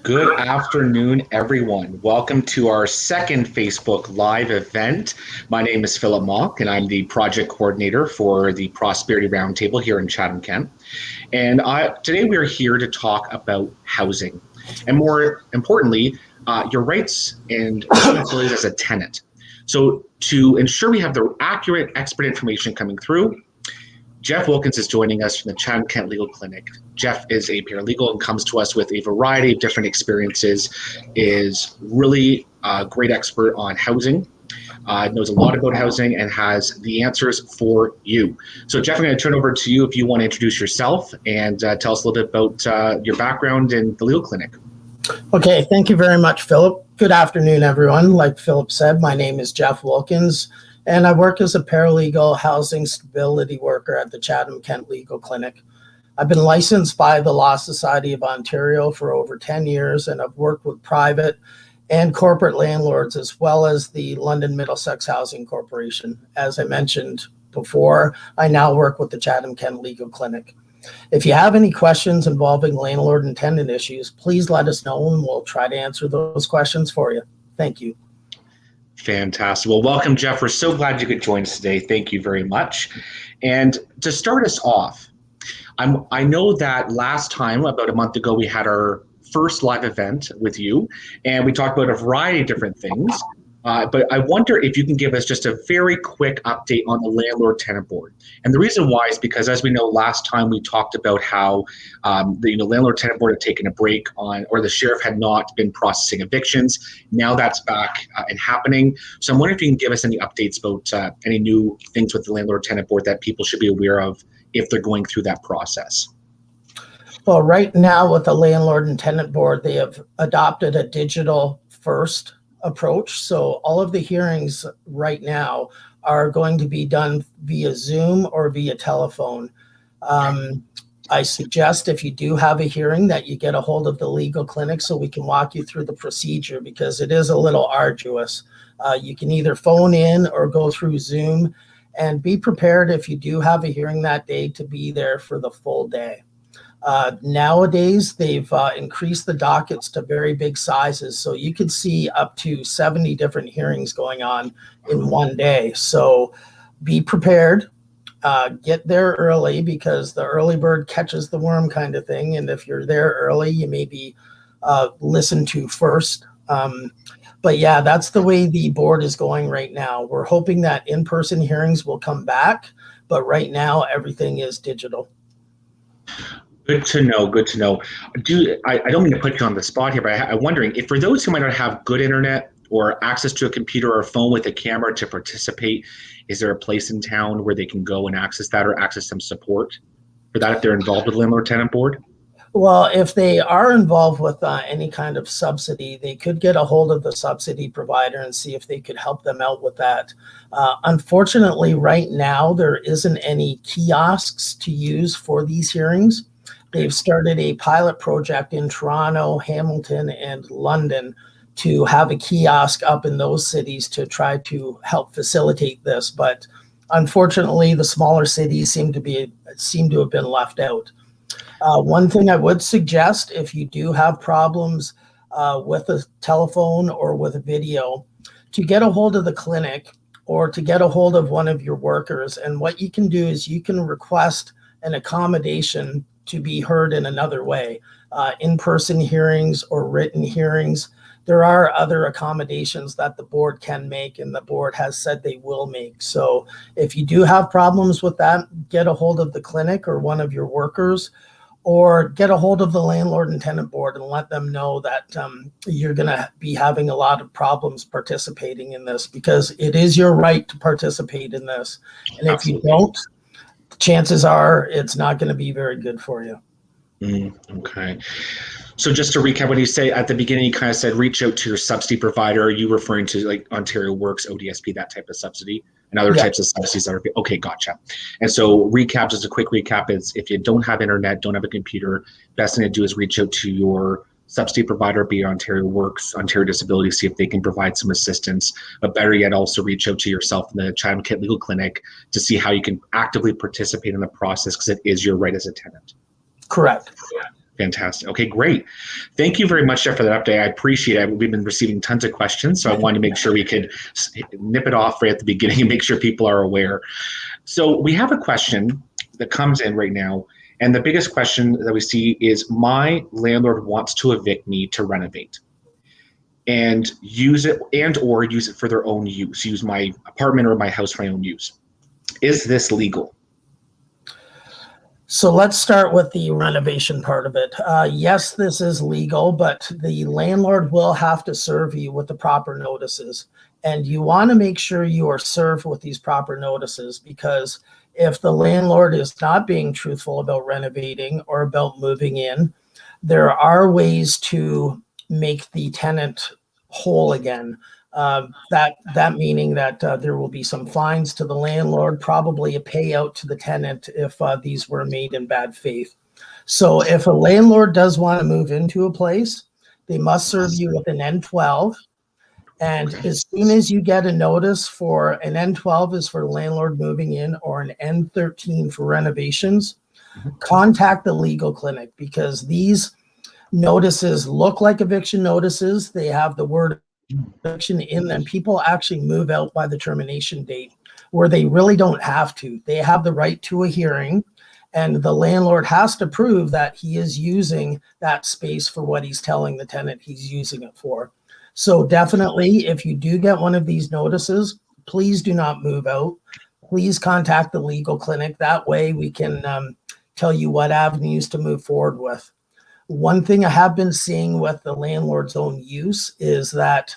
Good afternoon, everyone. Welcome to our second Facebook Live event. My name is Philip Mock, and I'm the project coordinator for the Prosperity Roundtable here in Chatham-Kent. And today we are here to talk about housing, and more importantly, your rights and responsibilities as a tenant. So to ensure we have the accurate, expert information coming through, Jeff Wilkins is joining us from the Chatham-Kent Legal Clinic. Jeff is a paralegal and comes to us with a variety of different experiences, is really a great expert on housing, knows a lot about housing, and has the answers for you. So Jeff, I'm going to turn over to you if you want to introduce yourself and tell us a little bit about your background in the legal clinic. Okay, thank you very much, Philip. Good afternoon, everyone. Like Philip said, my name is Jeff Wilkins, and I work as a paralegal housing stability worker at the Chatham-Kent Legal Clinic. I've been licensed by the Law Society of Ontario for over 10 years, and I've worked with private and corporate landlords, as well as the London Middlesex Housing Corporation. As I mentioned before, I now work with the Chatham-Kent Legal Clinic. If you have any questions involving landlord and tenant issues, please let us know and we'll try to answer those questions for you. Thank you. Fantastic. Well, welcome, Jeff. We're so glad you could join us today. Thank you very much. And to start us off, I know that last time, about a month ago, we had our first live event with you, and we talked about a variety of different things. But I wonder if you can give us just a very quick update on the Landlord-Tenant Board. And the reason why is because, as we know, last time we talked about how the Landlord-Tenant Board had taken a break on, or the sheriff had not been processing evictions. Now that's back and happening. So I'm wondering if you can give us any updates about any new things with the Landlord-Tenant Board that people should be aware of if they're going through that process. Well, right now with the Landlord and Tenant Board, they have adopted a digital first approach. So all of the hearings right now are going to be done via Zoom or via telephone. I suggest if you do have a hearing that you get a hold of the legal clinic so we can walk you through the procedure, because it is a little arduous. You can either phone in or go through Zoom, and be prepared if you do have a hearing that day to be there for the full day. Nowadays, they've increased the dockets to very big sizes, so you could see up to 70 different hearings going on in one day. So be prepared, get there early, because the early bird catches the worm kind of thing. And if you're there early, you may be listened to first. But yeah, that's the way the board is going right now. We're hoping that in-person hearings will come back, but right now everything is digital. Good to know. Good to know. I don't mean to put you on the spot here, but I'm wondering if for those who might not have good internet or access to a computer or a phone with a camera to participate, is there a place in town where they can go and access that or access some support for that if they're involved with the Landlord-Tenant Board? Well, if they are involved with any kind of subsidy, they could get a hold of the subsidy provider and see if they could help them out with that. Unfortunately, right now, there isn't any kiosks to use for these hearings. They've started a pilot project in Toronto, Hamilton, and London to have a kiosk up in those cities to try to help facilitate this. But unfortunately, the smaller cities seem to have been left out. One thing I would suggest, if you do have problems with a telephone or with a video, to get a hold of the clinic or to get a hold of one of your workers. And what you can do is you can request an accommodation to be heard in another way, in-person hearings or written hearings. There are other accommodations that the board can make, and the board has said they will make. So if you do have problems with that, get a hold of the clinic or one of your workers, or get a hold of the Landlord and Tenant Board and let them know that you're going to be having a lot of problems participating in this, because it is your right to participate in this. And if you don't, chances are it's not going to be very good for you. Okay. So just to recap, when you say at the beginning, you kind of said reach out to your subsidy provider. Are you referring to like Ontario Works, ODSP, that type of subsidy, and other types of subsidies that are okay? Gotcha. And so recap, just a quick recap, is if you don't have internet, don't have a computer, best thing to do is reach out to your subsidy provider, be it Ontario Works, Ontario Disability, see if they can provide some assistance. But better yet, also reach out to yourself in the Chatham-Kent Legal Clinic to see how you can actively participate in the process, because it is your right as a tenant. Correct. Fantastic. Okay, great. Thank you very much, Jeff, for that update. I appreciate it. We've been receiving tons of questions, so I wanted to make sure we could nip it off right at the beginning and make sure people are aware. So we have a question that comes in right now, and the biggest question that we see is, my landlord wants to evict me to renovate and use it or use it for their own use, use my apartment or my house for my own use. Is this legal? So let's start with the renovation part of it. Yes, this is legal, but the landlord will have to serve you with the proper notices. And you want to make sure you are served with these proper notices, because if the landlord is not being truthful about renovating or about moving in, there are ways to make the tenant whole again. That meaning that there will be some fines to the landlord, probably a payout to the tenant if these were made in bad faith. So if a landlord does want to move into a place, they must serve you with an N12. And as soon as you get a notice for an N12 is for landlord moving in, or an N13 for renovations, contact the legal clinic, because these notices look like eviction notices. They have the word eviction in them. People actually move out by the termination date, where they really don't have to. They have the right to a hearing, and the landlord has to prove that he is using that space for what he's telling the tenant he's using it for. So definitely, if you do get one of these notices, please do not move out. Please contact the legal clinic. That way we can tell you what avenues to move forward with. One thing I have been seeing with the landlord's own use is that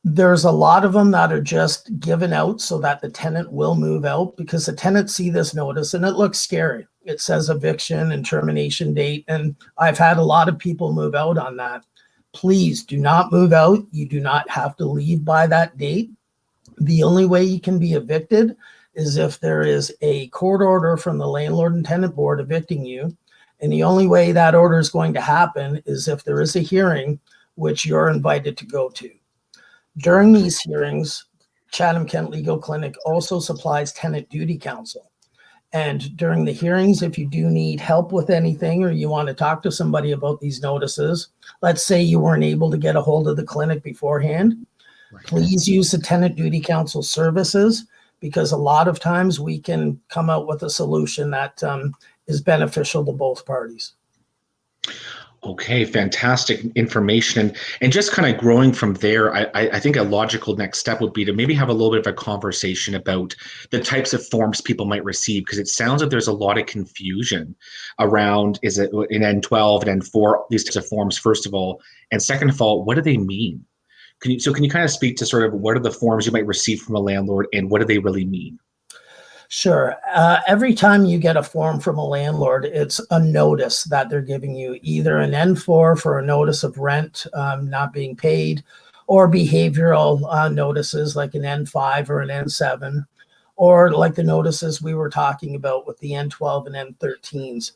there's a lot of them that are just given out so that the tenant will move out, because the tenants see this notice and it looks scary. It says eviction and termination date, and I've had a lot of people move out on that. Please do not move out. You do not have to leave by that date. The only way you can be evicted is if there is a court order from the landlord and tenant board evicting you. And the only way that order is going to happen is if there is a hearing, which you're invited to go to. During these hearings, Chatham-Kent Legal Clinic also supplies tenant duty counsel. And during the hearings, if you do need help with anything, or you want to talk to somebody about these notices, let's say you weren't able to get a hold of the clinic beforehand, please use the tenant duty counsel services, because a lot of times we can come out with a solution that is beneficial to both parties. Okay, fantastic information. And just kind of growing from there, I think a logical next step would be to maybe have a little bit of a conversation about the types of forms people might receive, because it sounds like there's a lot of confusion around, is it an N12 and N4, these types of forms, first of all, and second of all, what do they mean? Can you kind of speak to sort of what are the forms you might receive from a landlord and what do they really mean? Sure. Every time you get a form from a landlord, it's a notice that they're giving you, either an N4 for a notice of rent not being paid, or behavioral notices like an N5 or an N7, or like the notices we were talking about with the N12 and N13s.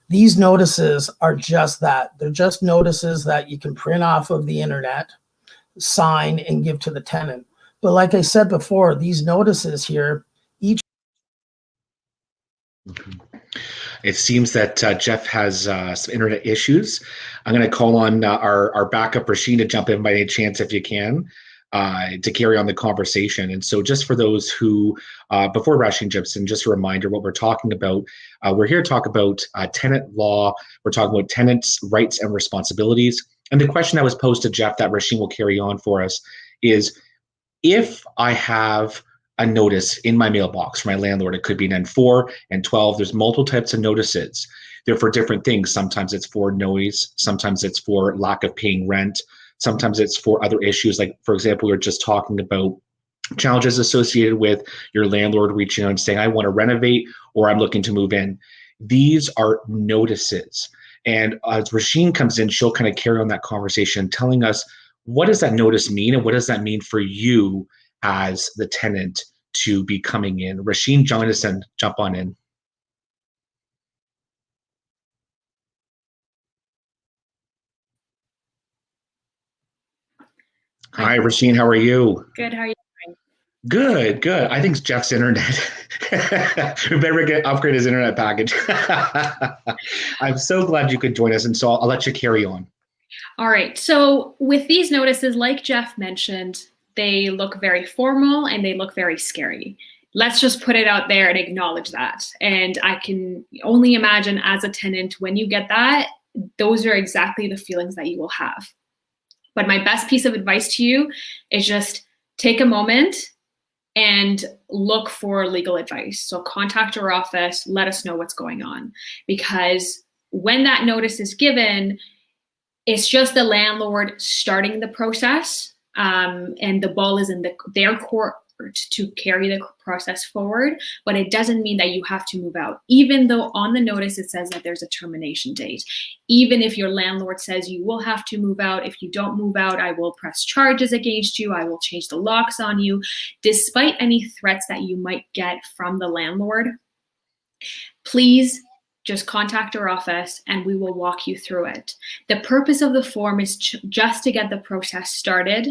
These notices are just that. They're just notices that you can print off of the internet, sign, and give to the tenant. But like I said before, these notices here, each It seems that Jeff has some internet issues. I'm going to call on our backup Rasheen to jump in by any chance if you can, to carry on the conversation. And so just for those who, before Rasheen jumps in, just a reminder what we're talking about. We're here to talk about tenant law. We're talking about tenants' rights and responsibilities. And the question that was posed to Jeff that Rasheen will carry on for us is, if I have a notice in my mailbox from my landlord, it could be an N4, N12, there's multiple types of notices. They're for different things. Sometimes it's for noise, sometimes it's for lack of paying rent, sometimes it's for other issues. Like, for example, we were just talking about challenges associated with your landlord reaching out and saying, I want to renovate or I'm looking to move in. These are notices. And as Rasheen comes in, she'll kind of carry on that conversation, telling us, what does that notice mean? And what does that mean for you as the tenant to be coming in? Rasheen, join us and jump on in. Hi, Rasheen, how are you? Good, how are you doing? Good, good. I think it's Jeff's internet. We better upgrade his internet package. I'm so glad you could join us, and so I'll let you carry on. All right. So with these notices, like Jeff mentioned, they look very formal and they look very scary. Let's just put it out there and acknowledge that. And I can only imagine as a tenant, when you get that, those are exactly the feelings that you will have. But my best piece of advice to you is just take a moment and look for legal advice. So contact our office, let us know what's going on. Because when that notice is given, it's just the landlord starting the process, and the ball is in their court to carry the process forward, but it doesn't mean that you have to move out, even though on the notice it says that there's a termination date. Even if your landlord says you will have to move out, if you don't move out, I will press charges against you, I will change the locks on you, despite any threats that you might get from the landlord, please just contact our office and we will walk you through it. The purpose of the form is just to get the process started,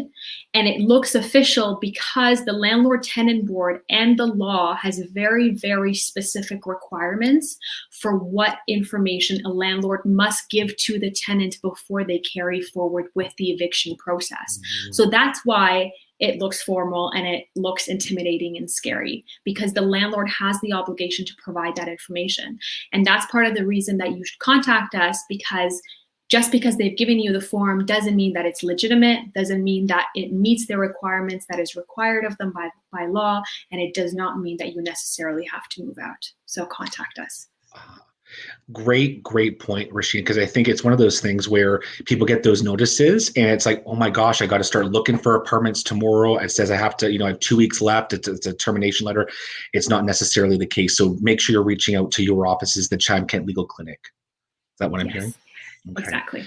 and it looks official because the Landlord Tenant Board and the law has very, very specific requirements for what information a landlord must give to the tenant before they carry forward with the eviction process. So that's why it looks formal and it looks intimidating and scary, because the landlord has the obligation to provide that information. And that's part of the reason that you should contact us, because just because they've given you the form doesn't mean that it's legitimate, doesn't mean that it meets the requirements that is required of them by law, and it does not mean that you necessarily have to move out. So contact us. Great point, Rasheen, because I think it's one of those things where people get those notices and it's like, oh my gosh, I got to start looking for apartments tomorrow. It says I have to, I have 2 weeks left. It's a termination letter. It's not necessarily the case. So make sure you're reaching out to your offices, the Chatham-Kent Legal Clinic. Is that what I'm hearing? Okay. Exactly.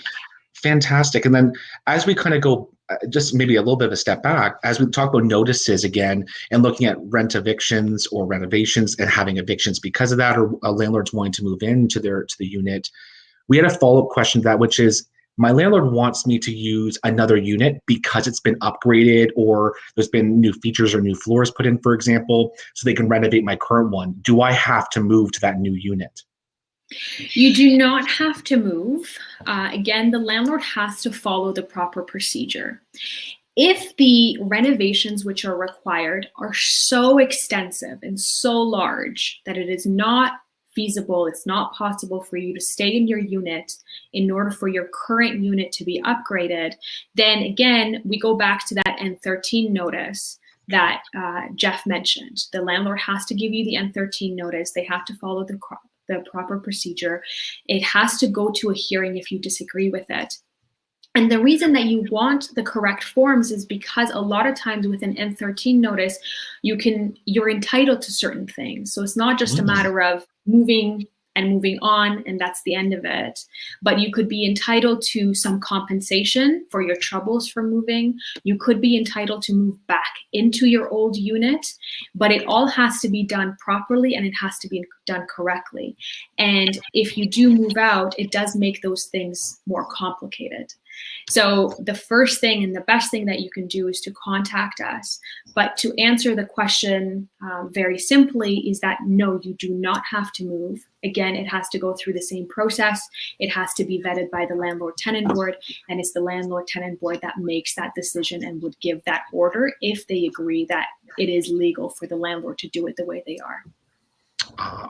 Fantastic. And then as we kind of go just maybe a little bit of a step back, as we talk about notices again and looking at rent evictions or renovations and having evictions because of that, or a landlord's wanting to move into the unit, we had a follow-up question to that, which is, my landlord wants me to use another unit because it's been upgraded or there's been new features or new floors put in, for example, so they can renovate my current one. Do I have to move to that new unit? You do not have to move. Again, the landlord has to follow the proper procedure. If the renovations which are required are so extensive and so large that it is not feasible, it's not possible for you to stay in your unit in order for your current unit to be upgraded, then again, we go back to that N13 notice that Jeff mentioned. The landlord has to give you the N13 notice. They have to follow the proper procedure. It has to go to a hearing if you disagree with it. And the reason that you want the correct forms is because a lot of times with an N13 notice, you're entitled to certain things. So it's not just a matter of moving and moving on, and that's the end of it. But you could be entitled to some compensation for your troubles from moving. You could be entitled to move back into your old unit, but it all has to be done properly and it has to be done correctly. And if you do move out, it does make those things more complicated. So the first thing and the best thing that you can do is to contact us. But to answer the question very simply is that no, you do not have to move. Again, it has to go through the same process. It has to be vetted by the Landlord Tenant Board, and it's the Landlord Tenant Board that makes that decision and would give that order if they agree that it is legal for the landlord to do it the way they are.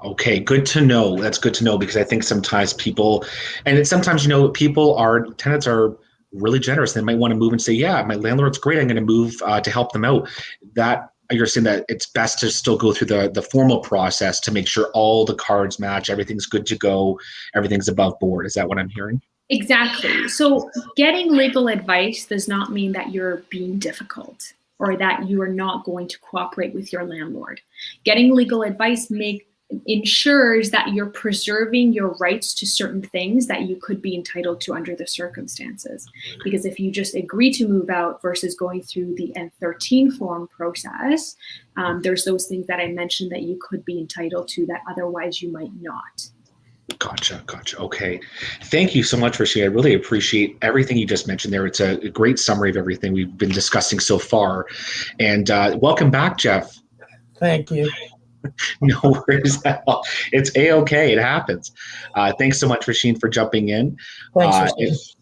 Okay, good to know. That's good to know, because I think sometimes people, and it's sometimes, tenants are really generous. They might want to move and say, yeah, my landlord's great, I'm going to move to help them out. That you're saying that it's best to still go through the formal process to make sure all the cards match, everything's good to go, everything's above board. Is that what I'm hearing? Exactly. So getting legal advice does not mean that you're being difficult or that you are not going to cooperate with your landlord. Getting legal advice ensures that you're preserving your rights to certain things that you could be entitled to under the circumstances. Because if you just agree to move out versus going through the N13 form process, there's those things that I mentioned that you could be entitled to that otherwise you might not. Gotcha. Okay. Thank you so much for sharing. I really appreciate everything you just mentioned there. It's a great summary of everything we've been discussing so far. And welcome back, Jeff. Thank you. No worries at all. It's A-okay. It happens. Thanks so much, Rasheen, for jumping in. Thanks, Uh, Rasheen.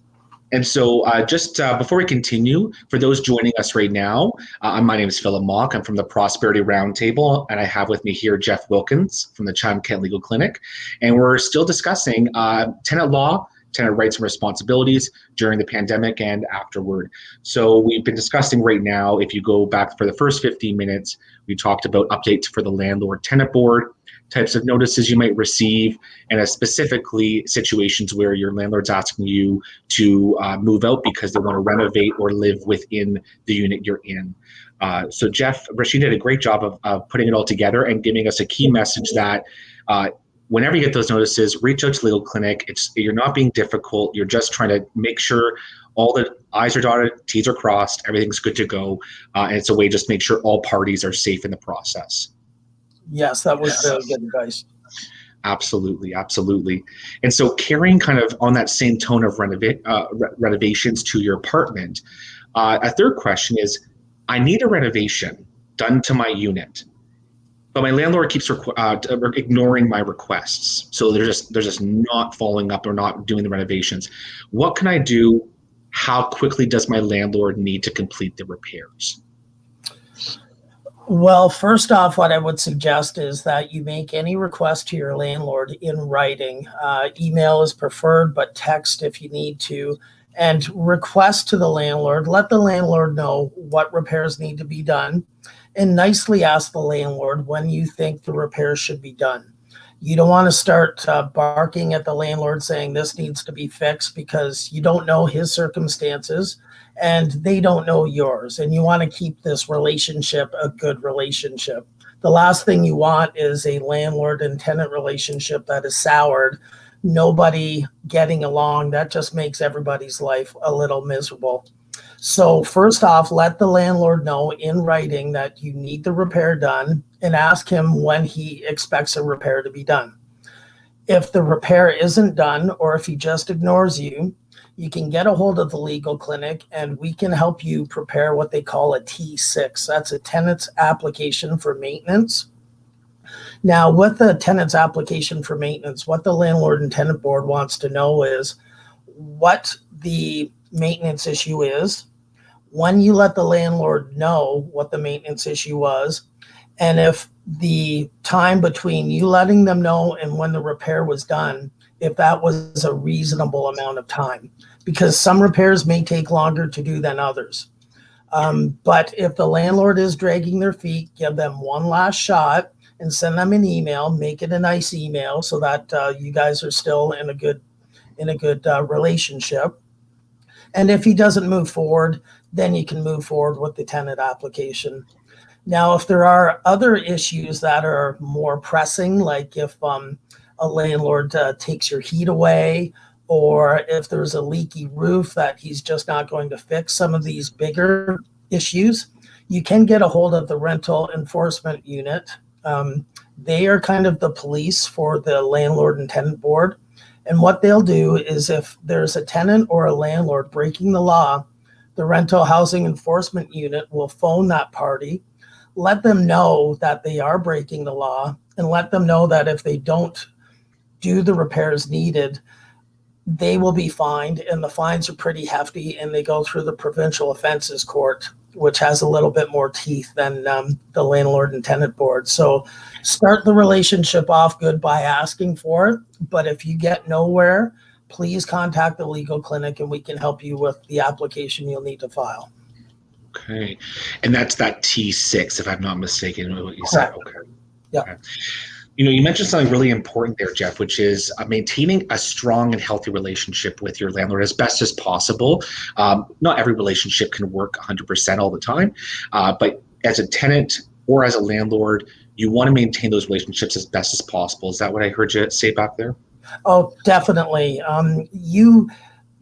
And so just before we continue, for those joining us right now, my name is Philip Mock. I'm from the Prosperity Roundtable, and I have with me here Jeff Wilkins from the Chatham-Kent Legal Clinic. And we're still discussing tenant law, tenant rights and responsibilities during the pandemic and afterward. So we've been discussing right now, if you go back for the first 15 minutes, we talked about updates for the Landlord Tenant Board, types of notices you might receive, and specifically situations where your landlord's asking you to move out because they want to renovate or live within the unit you're in. So Jeff, Rasheen did a great job of putting it all together and giving us a key message that whenever you get those notices, reach out to Legal Clinic. You're not being difficult. You're just trying to make sure all the I's are dotted, T's are crossed, everything's good to go. And it's a way just to make sure all parties are safe in the process. Yes, that was very good advice. Absolutely. And so carrying kind of on that same tone of renovations to your apartment, a third question is, I need a renovation done to my unit, but my landlord keeps ignoring my requests. So they're just not following up or not doing the renovations. What can I do? How quickly does my landlord need to complete the repairs? Well, first off, what I would suggest is that you make any request to your landlord in writing. Email is preferred, but text if you need to. And request to the landlord, let the landlord know what repairs need to be done, and nicely ask the landlord when you think the repairs should be done. You don't want to start barking at the landlord saying this needs to be fixed, because you don't know his circumstances and they don't know yours. And you want to keep this relationship a good relationship. The last thing you want is a landlord and tenant relationship that is soured, nobody getting along. That just makes everybody's life a little miserable. So first off, let the landlord know in writing that you need the repair done, and ask him when he expects a repair to be done. If the repair isn't done, or if he just ignores you, you can get a hold of the legal clinic and we can help you prepare what they call a T6. That's a tenant's application for maintenance. Now, with the tenant's application for maintenance, what the landlord and tenant board wants to know is what the maintenance issue is, when you let the landlord know what the maintenance issue was, and if the time between you letting them know and when the repair was done, if that was a reasonable amount of time, because some repairs may take longer to do than others. But if the landlord is dragging their feet, give them one last shot and send them an email. Make it a nice email so that you guys are still in a good relationship. And if he doesn't move forward, then you can move forward with the tenant application. Now, if there are other issues that are more pressing, like if a landlord takes your heat away, or if there's a leaky roof that he's just not going to fix, some of these bigger issues, you can get a hold of the rental enforcement unit. They are kind of the police for the landlord and tenant board. And what they'll do is, if there's a tenant or a landlord breaking the law, the rental housing enforcement unit will phone that party, let them know that they are breaking the law, and let them know that if they don't do the repairs needed, they will be fined. And the fines are pretty hefty, and they go through the provincial offenses court, which has a little bit more teeth than the landlord and tenant board. So start the relationship off good by asking for it. But if you get nowhere, please contact the legal clinic and we can help you with the application you'll need to file. Okay. And that's that T6, if I'm not mistaken, what you said. Okay. Yeah. Okay. You mentioned something really important there, Jeff, which is maintaining a strong and healthy relationship with your landlord as best as possible. Not every relationship can work 100% all the time, but as a tenant or as a landlord, you want to maintain those relationships as best as possible. Is that what I heard you say back there? Oh, definitely.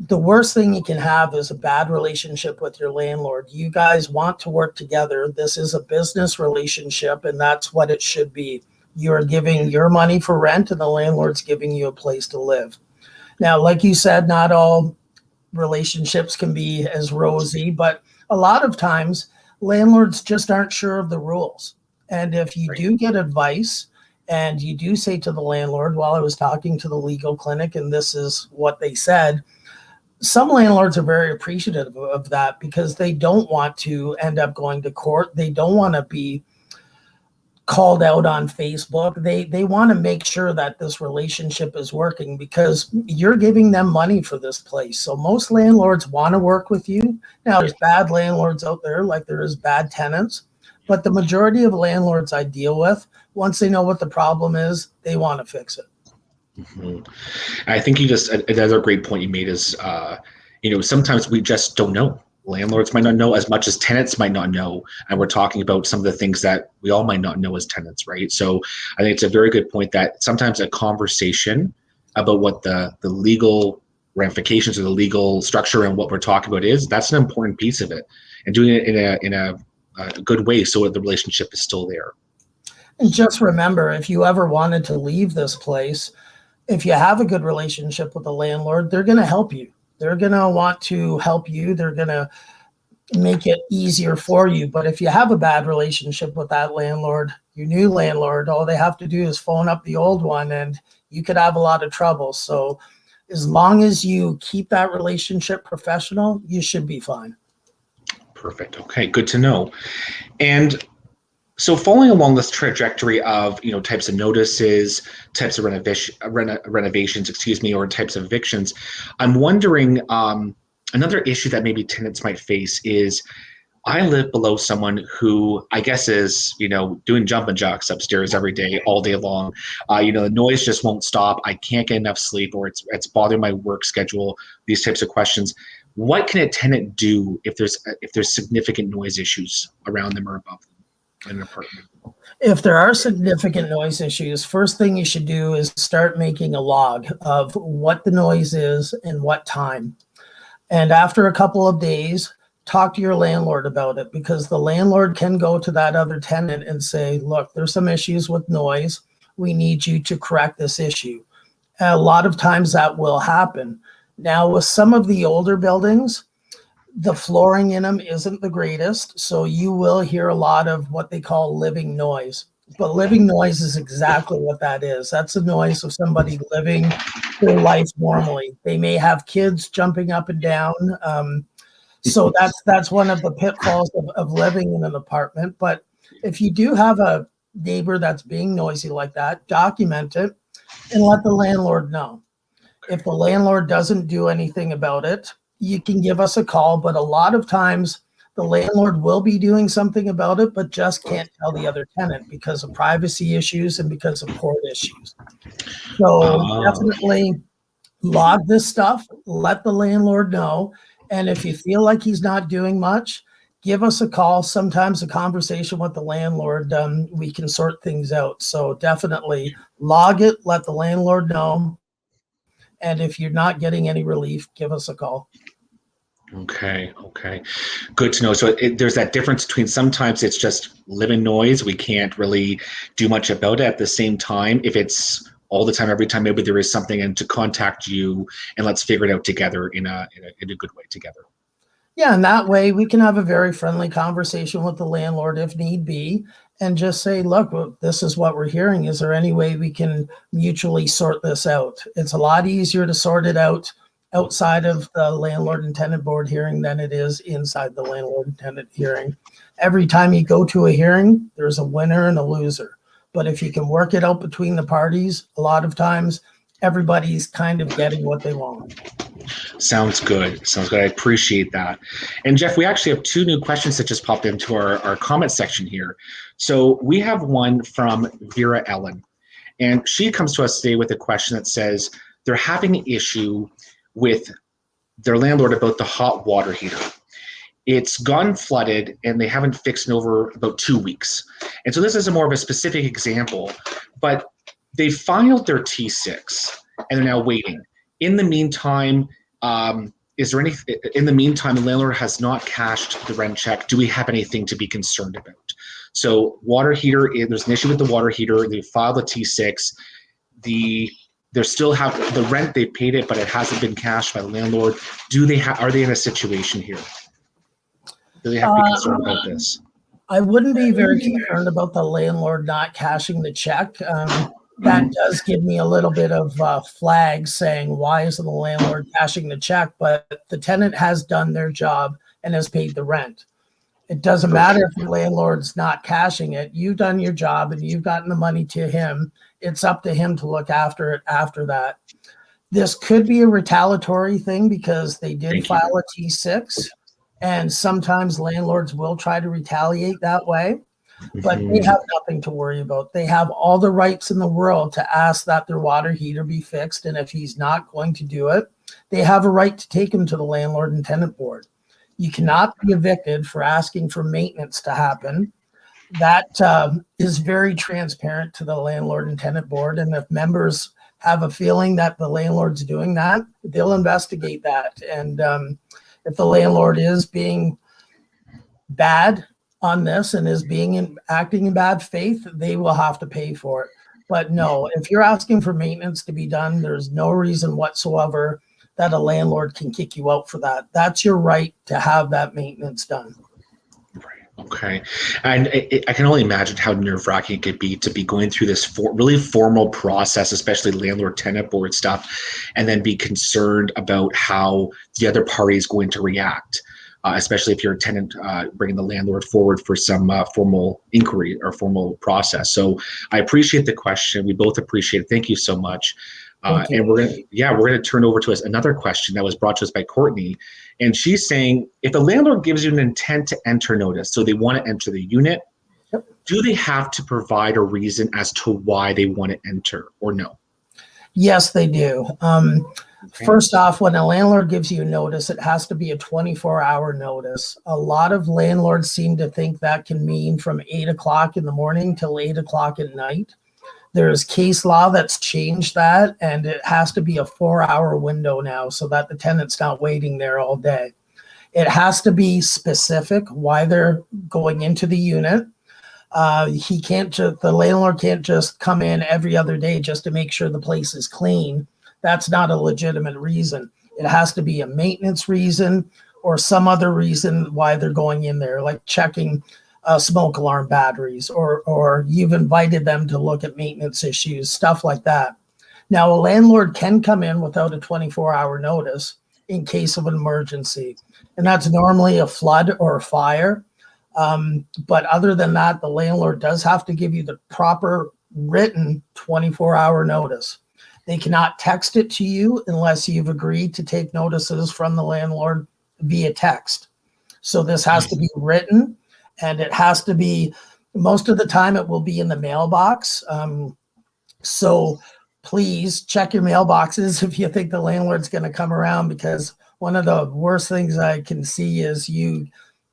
The worst thing you can have is a bad relationship with your landlord. You guys want to work together. This is a business relationship, and that's what it should be. You're giving your money for rent and the landlord's giving you a place to live. Now, like you said, not all relationships can be as rosy, but a lot of times landlords just aren't sure of the rules. And if you do get advice and you do say to the landlord, well, I was talking to the legal clinic and this is what they said, some landlords are very appreciative of that because they don't want to end up going to court. They don't want to be called out on Facebook. They want to make sure that this relationship is working because you're giving them money for this place. So most landlords want to work with you. Now, there's bad landlords out there, like there is bad tenants, but the majority of landlords I deal with, once they know what the problem is, they want to fix it. Mm-hmm. I think another great point you made is, sometimes we just don't know. Landlords might not know as much as tenants might not know. And we're talking about some of the things that we all might not know as tenants, right? So I think it's a very good point that sometimes a conversation about what the legal ramifications or the legal structure and what we're talking about that's an important piece of it. And doing it in a good way so the relationship is still there. And just remember, if you ever wanted to leave this place, if you have a good relationship with the landlord, they're going to help you. They're going to want to help you. They're going to make it easier for you. But if you have a bad relationship with that landlord, your new landlord, all they have to do is phone up the old one and you could have a lot of trouble. So as long as you keep that relationship professional, you should be fine. Perfect. Okay, good to know. And so following along this trajectory of, types of notices, types of renovations, or types of evictions, I'm wondering, another issue that maybe tenants might face is I live below someone who I guess is, doing jumping jacks upstairs every day, all day long. The noise just won't stop. I can't get enough sleep or it's bothering my work schedule, these types of questions. What can a tenant do if there's significant noise issues around them or above them in an apartment? If there are significant noise issues, first thing you should do is start making a log of what the noise is and what time. And after a couple of days, talk to your landlord about it because the landlord can go to that other tenant and say, look, there's some issues with noise. We need you to correct this issue. And a lot of times that will happen. Now, with some of the older buildings, the flooring in them isn't the greatest, so you will hear a lot of what they call living noise. But living noise is exactly what that is. That's the noise of somebody living their life normally. They may have kids jumping up and down. So that's one of the pitfalls of living in an apartment. But if you do have a neighbor that's being noisy like that, document it and let the landlord know. If the landlord doesn't do anything about it, you can give us a call, but a lot of times the landlord will be doing something about it, but just can't tell the other tenant because of privacy issues and because of court issues. So definitely log this stuff, let the landlord know. And if you feel like he's not doing much, give us a call. Sometimes a conversation with the landlord, we can sort things out. So definitely log it, let the landlord know. And if you're not getting any relief, give us a call. Okay. Good to know. So there's that difference between sometimes it's just living noise. We can't really do much about it. At the same time, if it's all the time, every time, maybe there is something and to contact you and let's figure it out together in a good way together. Yeah, and that way we can have a very friendly conversation with the landlord if need be and just say, look, well, this is what we're hearing. Is there any way we can mutually sort this out? It's a lot easier to sort it out outside of the landlord and tenant board hearing than it is inside the landlord and tenant hearing. Every time you go to a hearing, there's a winner and a loser. But if you can work it out between the parties, a lot of times everybody's kind of getting what they want. Sounds good. I appreciate that. And Jeff, we actually have two new questions that just popped into our comment section here. So we have one from Vera Ellen, and she comes to us today with a question that says they're having an issue with their landlord about the hot water heater. It's gone flooded and they haven't fixed it over about 2 weeks. And so this is a more of a specific example, but they filed their T6 and they're now waiting. In the meantime, the landlord has not cashed the rent check. Do we have anything to be concerned about? So water heater, there's an issue with the water heater. They filed a T6. They still have the rent. They paid it, but it hasn't been cashed by the landlord. Are they in a situation here? Do they have to be concerned about this? I wouldn't be very concerned about the landlord not cashing the check. That does give me a little bit of flag saying, why isn't the landlord cashing the check? But the tenant has done their job and has paid the rent. It doesn't matter if the landlord's not cashing it. You've done your job and you've gotten the money to him. It's up to him to look after it after that. This could be a retaliatory thing because they did file a T6, and sometimes landlords will try to retaliate that way. But they have nothing to worry about. They have all the rights in the world to ask that their water heater be fixed. And if he's not going to do it, they have a right to take him to the landlord and tenant board. You cannot be evicted for asking for maintenance to happen. That is very transparent to the landlord and tenant board. And if members have a feeling that the landlord's doing that, they'll investigate that. And if the landlord is being bad on this and is acting in bad faith, they will have to pay for it. But no, if you're asking for maintenance to be done, there's no reason whatsoever that a landlord can kick you out for that. That's your right to have that maintenance done. Right. Okay. And I can only imagine how nerve-wracking it could be to be going through this really formal process, especially landlord-tenant board stuff, and then be concerned about how the other party is going to react. Especially if you're a tenant bringing the landlord forward for some formal inquiry or formal process. So I appreciate the question. We both appreciate it. Thank you so much. And we're gonna turn over to us another question that was brought to us by Courtney. And she's saying, if the landlord gives you an intent to enter notice, so they want to enter the unit, do they have to provide a reason as to why they want to enter or no? Yes, they do. First off, when a landlord gives you a notice, it has to be a 24-hour notice. A lot of landlords seem to think that can mean from 8 o'clock in the morning till 8 o'clock at night. There's case law that's changed that, and it has to be a 4-hour window now so that the tenant's not waiting there all day. It has to be specific why they're going into the unit. The landlord can't just come in every other day just to make sure the place is clean. That's not a legitimate reason. It has to be a maintenance reason or some other reason why they're going in there, like checking smoke alarm batteries, or you've invited them to look at maintenance issues, stuff like that. Now, a landlord can come in without a 24-hour notice in case of an emergency, and that's normally a flood or a fire. But other than that, the landlord does have to give you the proper written 24-hour notice. They cannot text it to you unless you've agreed to take notices from the landlord via text. So this has to be written, and it has to be, most of the time it will be in the mailbox. So please check your mailboxes if you think the landlord's going to come around, because one of the worst things I can see is you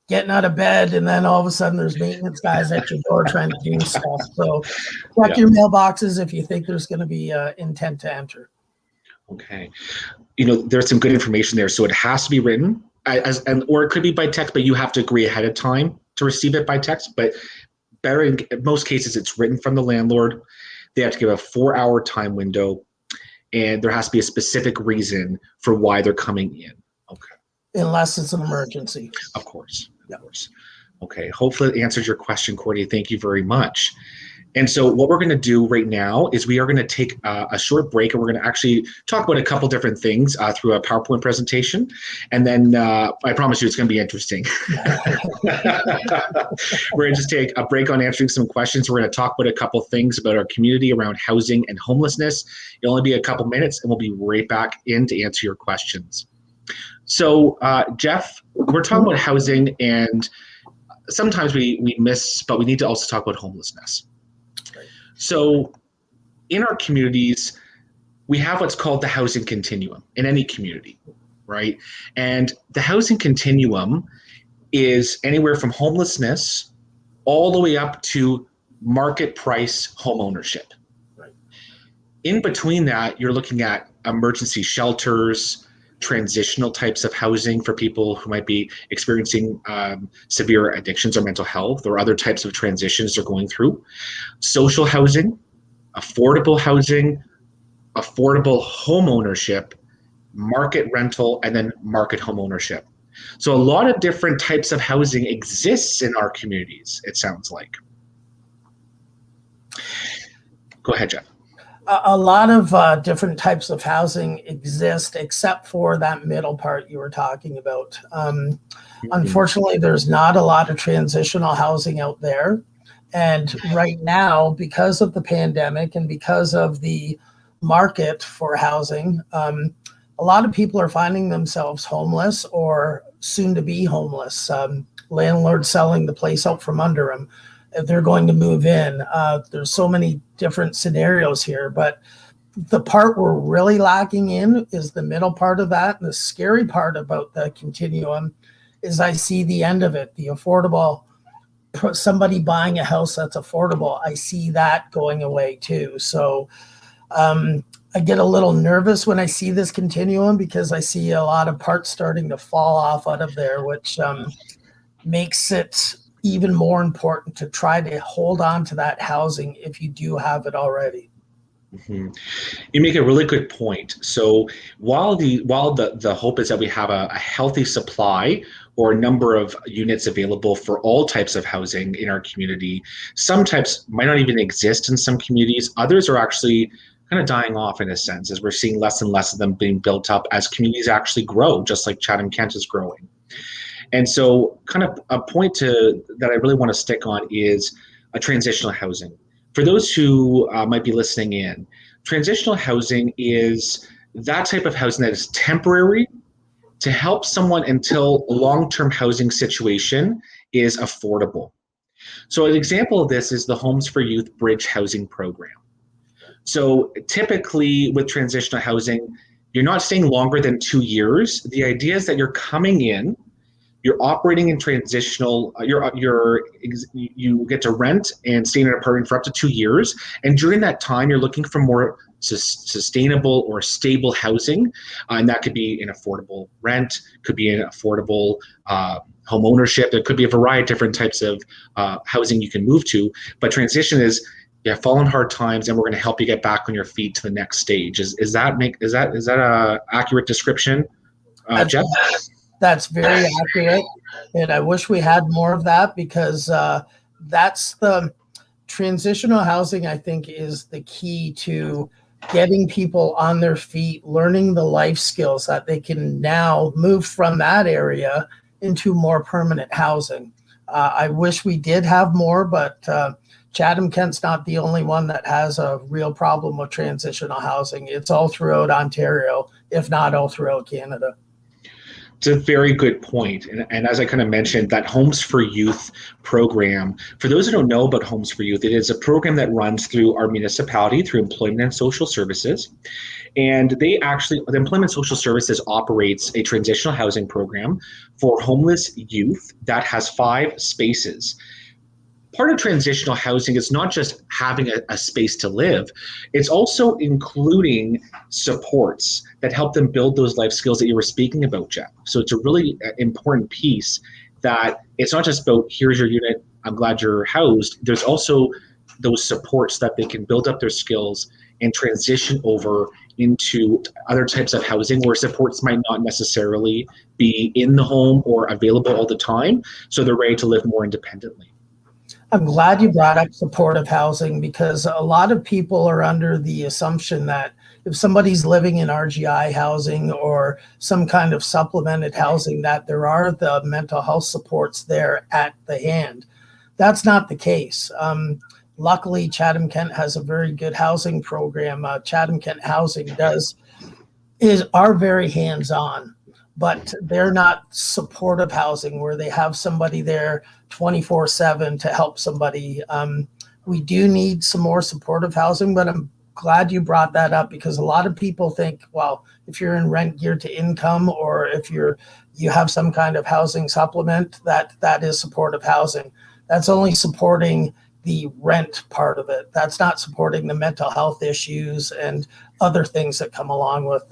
getting out of bed and then all of a sudden there's maintenance guys at your door trying to do stuff. So check your mailboxes if you think there's going to be intent to enter. Okay. There's some good information there. So it has to be written or it could be by text, but you have to agree ahead of time to receive it by text. But better in most cases, it's written from the landlord. They have to give a 4-hour time window, and there has to be a specific reason for why they're coming in. Okay. Unless it's an emergency. Of course. Of course. Okay. Hopefully it answers your question, Courtney. Thank you very much. And so what we're going to do right now is we are going to take a short break, and we're going to actually talk about a couple different things through a PowerPoint presentation. And then I promise you it's going to be interesting. We're going to just take a break on answering some questions. We're going to talk about a couple things about our community around housing and homelessness. It'll only be a couple minutes, and we'll be right back in to answer your questions. So, Jeff, we're talking about housing, and sometimes we miss, but we need to also talk about homelessness. So in our communities, we have what's called the housing continuum in any community, right? And the housing continuum is anywhere from homelessness all the way up to market price home ownership. Right. In between that, you're looking at emergency shelters, transitional types of housing for people who might be experiencing severe addictions or mental health or other types of transitions they're going through. Social housing, affordable home ownership, market rental, and then market home ownership. So a lot of different types of housing exists in our communities, it sounds like. Go ahead, Jeff. A lot of different types of housing exist, except for that middle part you were talking about. Unfortunately, there's not a lot of transitional housing out there. And right now, because of the pandemic and because of the market for housing, a lot of people are finding themselves homeless or soon to be homeless. Landlords selling the place out from under them. They're going to move in. There's so many different scenarios here, but the part we're really lacking in is the middle part of that. And the scary part about the continuum is I see the end of it, the affordable, somebody buying a house that's affordable. I see that going away too. So I get a little nervous when I see this continuum because I see a lot of parts starting to fall off out of there, which makes it even more important to try to hold on to that housing if you do have it already. Mm-hmm. You make a really good point. So while the hope is that we have a healthy supply or a number of units available for all types of housing in our community, some types might not even exist in some communities. Others are actually kind of dying off in a sense, as we're seeing less and less of them being built up as communities actually grow, just like Chatham-Kent is growing. And so kind of a point that I really want to stick on is a transitional housing. For those who might be listening in, transitional housing is that type of housing that is temporary to help someone until a long-term housing situation is affordable. So an example of this is the Homes for Youth Bridge Housing Program. So typically with transitional housing, you're not staying longer than 2 years. The idea is that you're coming in, you're operating in transitional, you get to rent and stay in an apartment for up to 2 years. And during that time, you're looking for more sustainable or stable housing. And that could be an affordable rent, could be an affordable home ownership. There could be a variety of different types of housing you can move to. But transition is, fall in hard times, and we're going to help you get back on your feet to the next stage. Is that a accurate description, Jeff? That's very accurate, and I wish we had more of that because that's the transitional housing, I think, is the key to getting people on their feet, learning the life skills that they can now move from that area into more permanent housing. I wish we did have more, but Chatham-Kent's not the only one that has a real problem with transitional housing. It's all throughout Ontario, if not all throughout Canada. It's a very good point. And as I kind of mentioned, that Homes for Youth program, for those who don't know about Homes for Youth, it is a program that runs through our municipality, through Employment and Social Services. And the Employment and Social Services operates a transitional housing program for homeless youth that has 5 spaces. Part of transitional housing is not just having a space to live, it's also including supports that help them build those life skills that you were speaking about, Jeff. So it's a really important piece that it's not just about, here's your unit, I'm glad you're housed. There's also those supports that they can build up their skills and transition over into other types of housing where supports might not necessarily be in the home or available all the time, so they're ready to live more independently. I'm glad you brought up supportive housing because a lot of people are under the assumption that if somebody's living in RGI housing or some kind of supplemented housing, that there are the mental health supports there at the hand. That's not the case. Luckily, Chatham-Kent has a very good housing program. Chatham-Kent Housing are very hands-on, but they're not supportive housing where they have somebody there 24/7 to help somebody. We do need some more supportive housing, but I'm glad you brought that up because a lot of people think, well, if you're in rent geared to income or if you have some kind of housing supplement, that is supportive housing. That's only supporting the rent part of it. That's not supporting the mental health issues and other things that come along with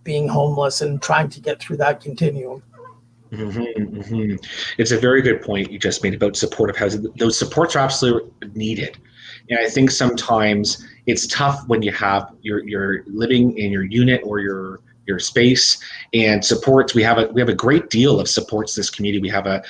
being homeless and trying to get through that continuum. It's a very good point you just made about supportive housing. Those supports are absolutely needed. And I think sometimes it's tough when you're living in your unit or your space, and supports. We have a great deal of supports in this community. We have a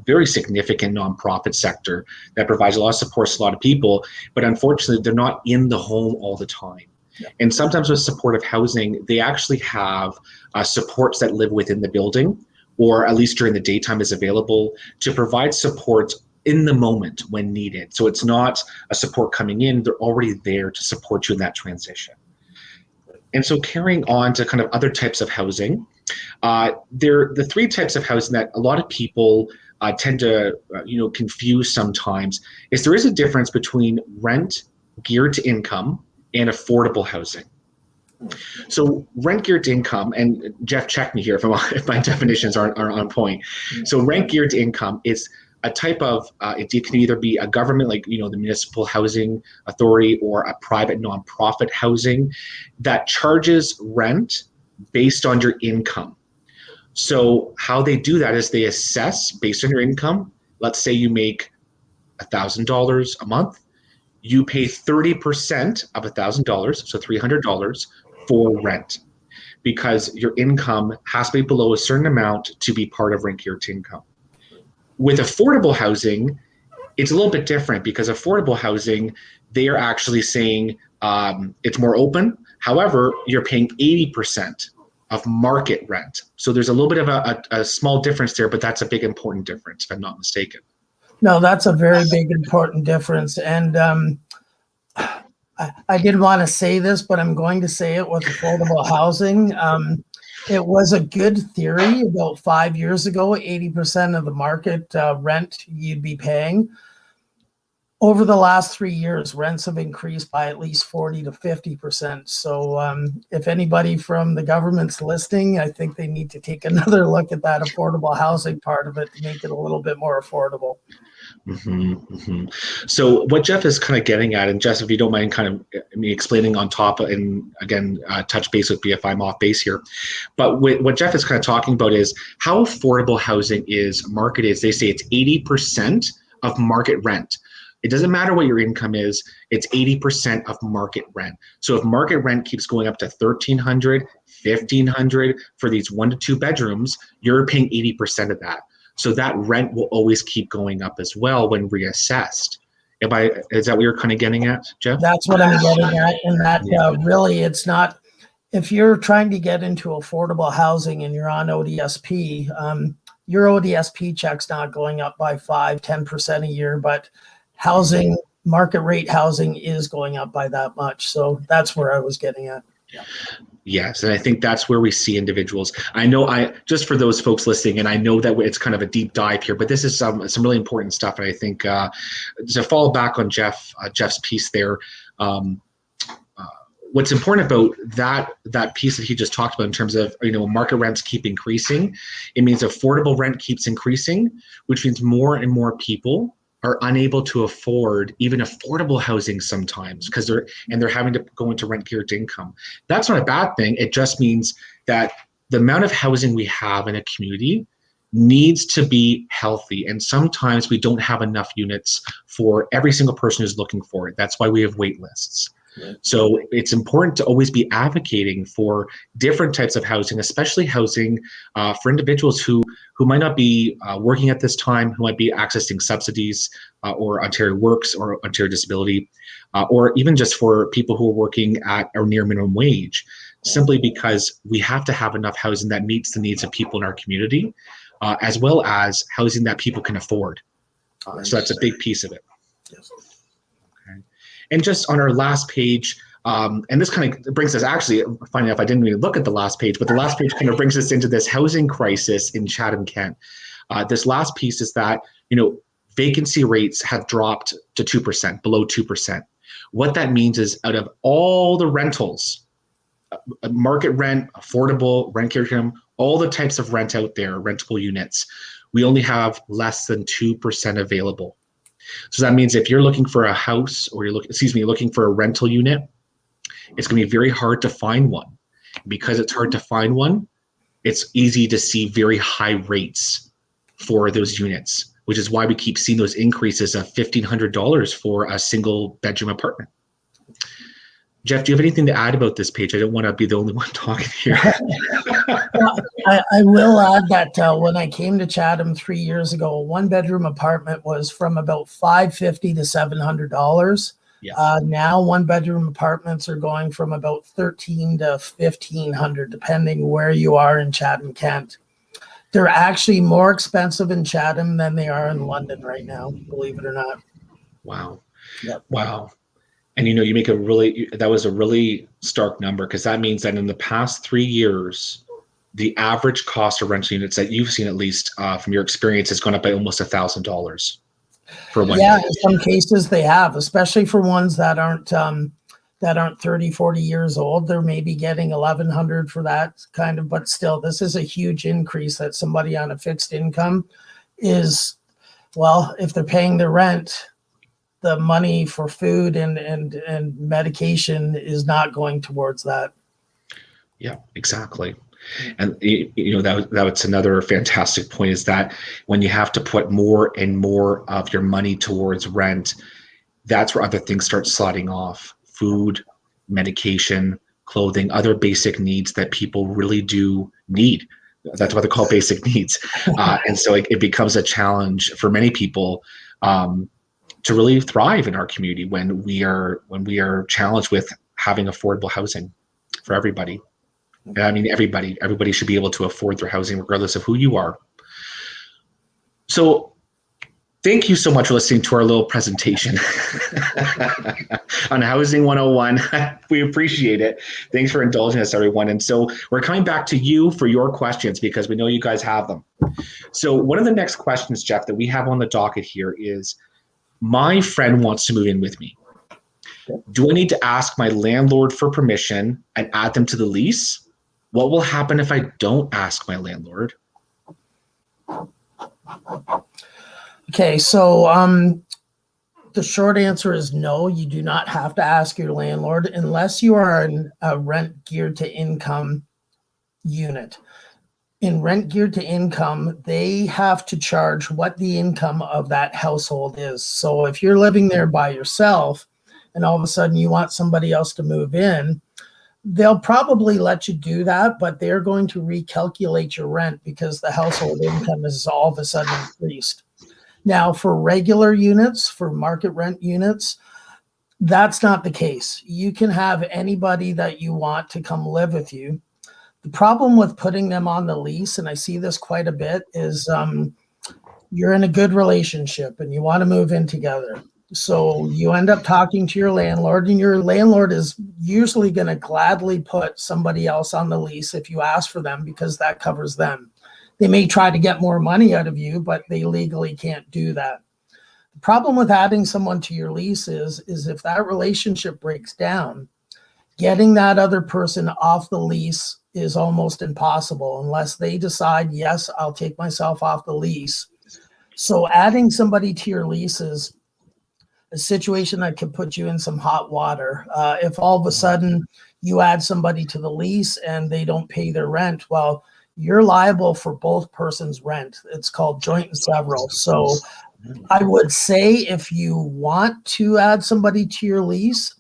very significant nonprofit sector that provides a lot of supports to a lot of people, but unfortunately they're not in the home all the time. Yeah. And sometimes with supportive housing, they actually have supports that live within the building, or at least during the daytime is available to provide support in the moment when needed. So it's not a support coming in, they're already there to support you in that transition. And so carrying on to kind of other types of housing, the three types of housing that a lot of people tend to confuse sometimes is there is a difference between rent geared to income and affordable housing. So rent geared to income, and Jeff, check me here if my definitions aren't on point. So rent geared to income is a type of, it can either be a government, like the municipal housing authority, or a private nonprofit housing that charges rent based on your income. So how they do that is they assess based on your income. Let's say you make $1,000 a month, you pay 30% of $1,000, so $300 for rent, because your income has to be below a certain amount to be part of rent geared to income. With affordable housing, it's a little bit different, because affordable housing, they are actually saying it's more open. However, you're paying 80% of market rent. So there's a little bit of a small difference there, but that's a big important difference, if I'm not mistaken. No, that's a very big important difference. And I didn't want to say this, but I'm going to say it with affordable housing. It was a good theory about 5 years ago, 80% of the market rent you'd be paying. Over the last 3 years, rents have increased by at least 40 to 50%. So if anybody from the government's listening, I think they need to take another look at that affordable housing part of it to make it a little bit more affordable. So what Jeff is kind of getting at, and Jess, if you don't mind kind of me explaining on top, and again, touch base with me if I'm off base here, but what Jeff is kind of talking about is how affordable housing is marketed. They say it's 80% of market rent. It doesn't matter what your income is, it's 80% of market rent. So if market rent keeps going up to $1,300, $1,500 for these 1 to 2 bedrooms, you're paying 80% of that. So that rent will always keep going up as well when reassessed. Is that what you're kind of getting at, Jeff? That's what I'm getting at. And that really, it's not, if you're trying to get into affordable housing and you're on ODSP, your ODSP check's not going up by 5-10% a year, but housing, market rate housing is going up by that much. So that's where I was getting at. Yeah. Yes, and I think that's where we see individuals. I know, just for those folks listening, and I know that it's kind of a deep dive here, but this is some really important stuff. And I think to follow back on Jeff's piece there, what's important about that piece that he just talked about in terms of market rents keep increasing, it means affordable rent keeps increasing, which means more and more people are unable to afford even affordable housing sometimes, because they're having to go into rent geared to income. That's not a bad thing. It just means that the amount of housing we have in a community needs to be healthy. And sometimes we don't have enough units for every single person who's looking for it. That's why we have wait lists. Right. So it's important to always be advocating for different types of housing, especially housing for individuals who might not be working at this time, who might be accessing subsidies or Ontario Works or Ontario Disability, or even just for people who are working at or near minimum wage, simply because we have to have enough housing that meets the needs of people in our community, as well as housing that people can afford. So that's a big piece of it. Yes. And just on our last page, and this kind of brings us, actually, funny enough, I didn't even look at the last page, but the last page kind of brings us into this housing crisis in Chatham-Kent. This last piece is that, vacancy rates have dropped to 2%, below 2%. What that means is out of all the rentals, market rent, affordable, rent geared to income, all the types of rent out there, rentable units, we only have less than 2% available. So that means if you're looking for a house or looking for a rental unit, it's going to be very hard to find one. Because it's hard to find one, it's easy to see very high rates for those units, which is why we keep seeing those increases of $1,500 for a single bedroom apartment. Jeff, do you have anything to add about this page? I don't want to be the only one talking here. Well, I will add that when I came to Chatham 3 years ago, a one-bedroom apartment was from about $550 to $700. Yeah. Now one-bedroom apartments are going from about $1,300 to $1,500, depending where you are in Chatham-Kent. They're actually more expensive in Chatham than they are in London right now, believe it or not. Wow. Yep. Wow. And you make that was a really stark number, because that means that in the past 3 years, the average cost of rental units that you've seen, at least from your experience, has gone up by almost $1,000 for one. Yeah, in some cases they have, especially for ones that aren't 30, 40 years old. They're maybe getting $1,100 for that kind of, but still, this is a huge increase that somebody on a fixed income is, well, if they're paying their rent, the money for food and medication is not going towards that. Yeah, exactly. And that's another fantastic point, is that when you have to put more and more of your money towards rent, that's where other things start sliding off: food, medication, clothing, other basic needs that people really do need. That's what they're called, basic needs. And so it becomes a challenge for many people to really thrive in our community when we are challenged with having affordable housing for everybody. I mean, everybody should be able to afford their housing regardless of who you are. So thank you so much for listening to our little presentation on Housing 101. We appreciate it. Thanks for indulging us, everyone. And so we're coming back to you for your questions, because we know you guys have them. So one of the next questions, Jeff, that we have on the docket here is, my friend wants to move in with me. Do I need to ask my landlord for permission and add them to the lease? What will happen if I don't ask my landlord? Okay, so the short answer is no, you do not have to ask your landlord unless you are in a rent geared to income unit. In rent geared to income, they have to charge what the income of that household is. So if you're living there by yourself and all of a sudden you want somebody else to move in, they'll probably let you do that, but they're going to recalculate your rent because the household income is all of a sudden increased. Now, for regular units, for market rent units, that's not the case. You can have anybody that you want to come live with you. The problem with putting them on the lease, and I see this quite a bit, is you're in a good relationship and you want to move in together. So you end up talking to your landlord, and your landlord is usually going to gladly put somebody else on the lease if you ask for them, because that covers them. They may try to get more money out of you, but they legally can't do that. The problem with adding someone to your lease is if that relationship breaks down, getting that other person off the lease is almost impossible unless they decide, yes, I'll take myself off the lease. So adding somebody to your lease is a situation that could put you in some hot water. If all of a sudden you add somebody to the lease and they don't pay their rent, well, you're liable for both persons' rent. It's called joint and several. So I would say if you want to add somebody to your lease,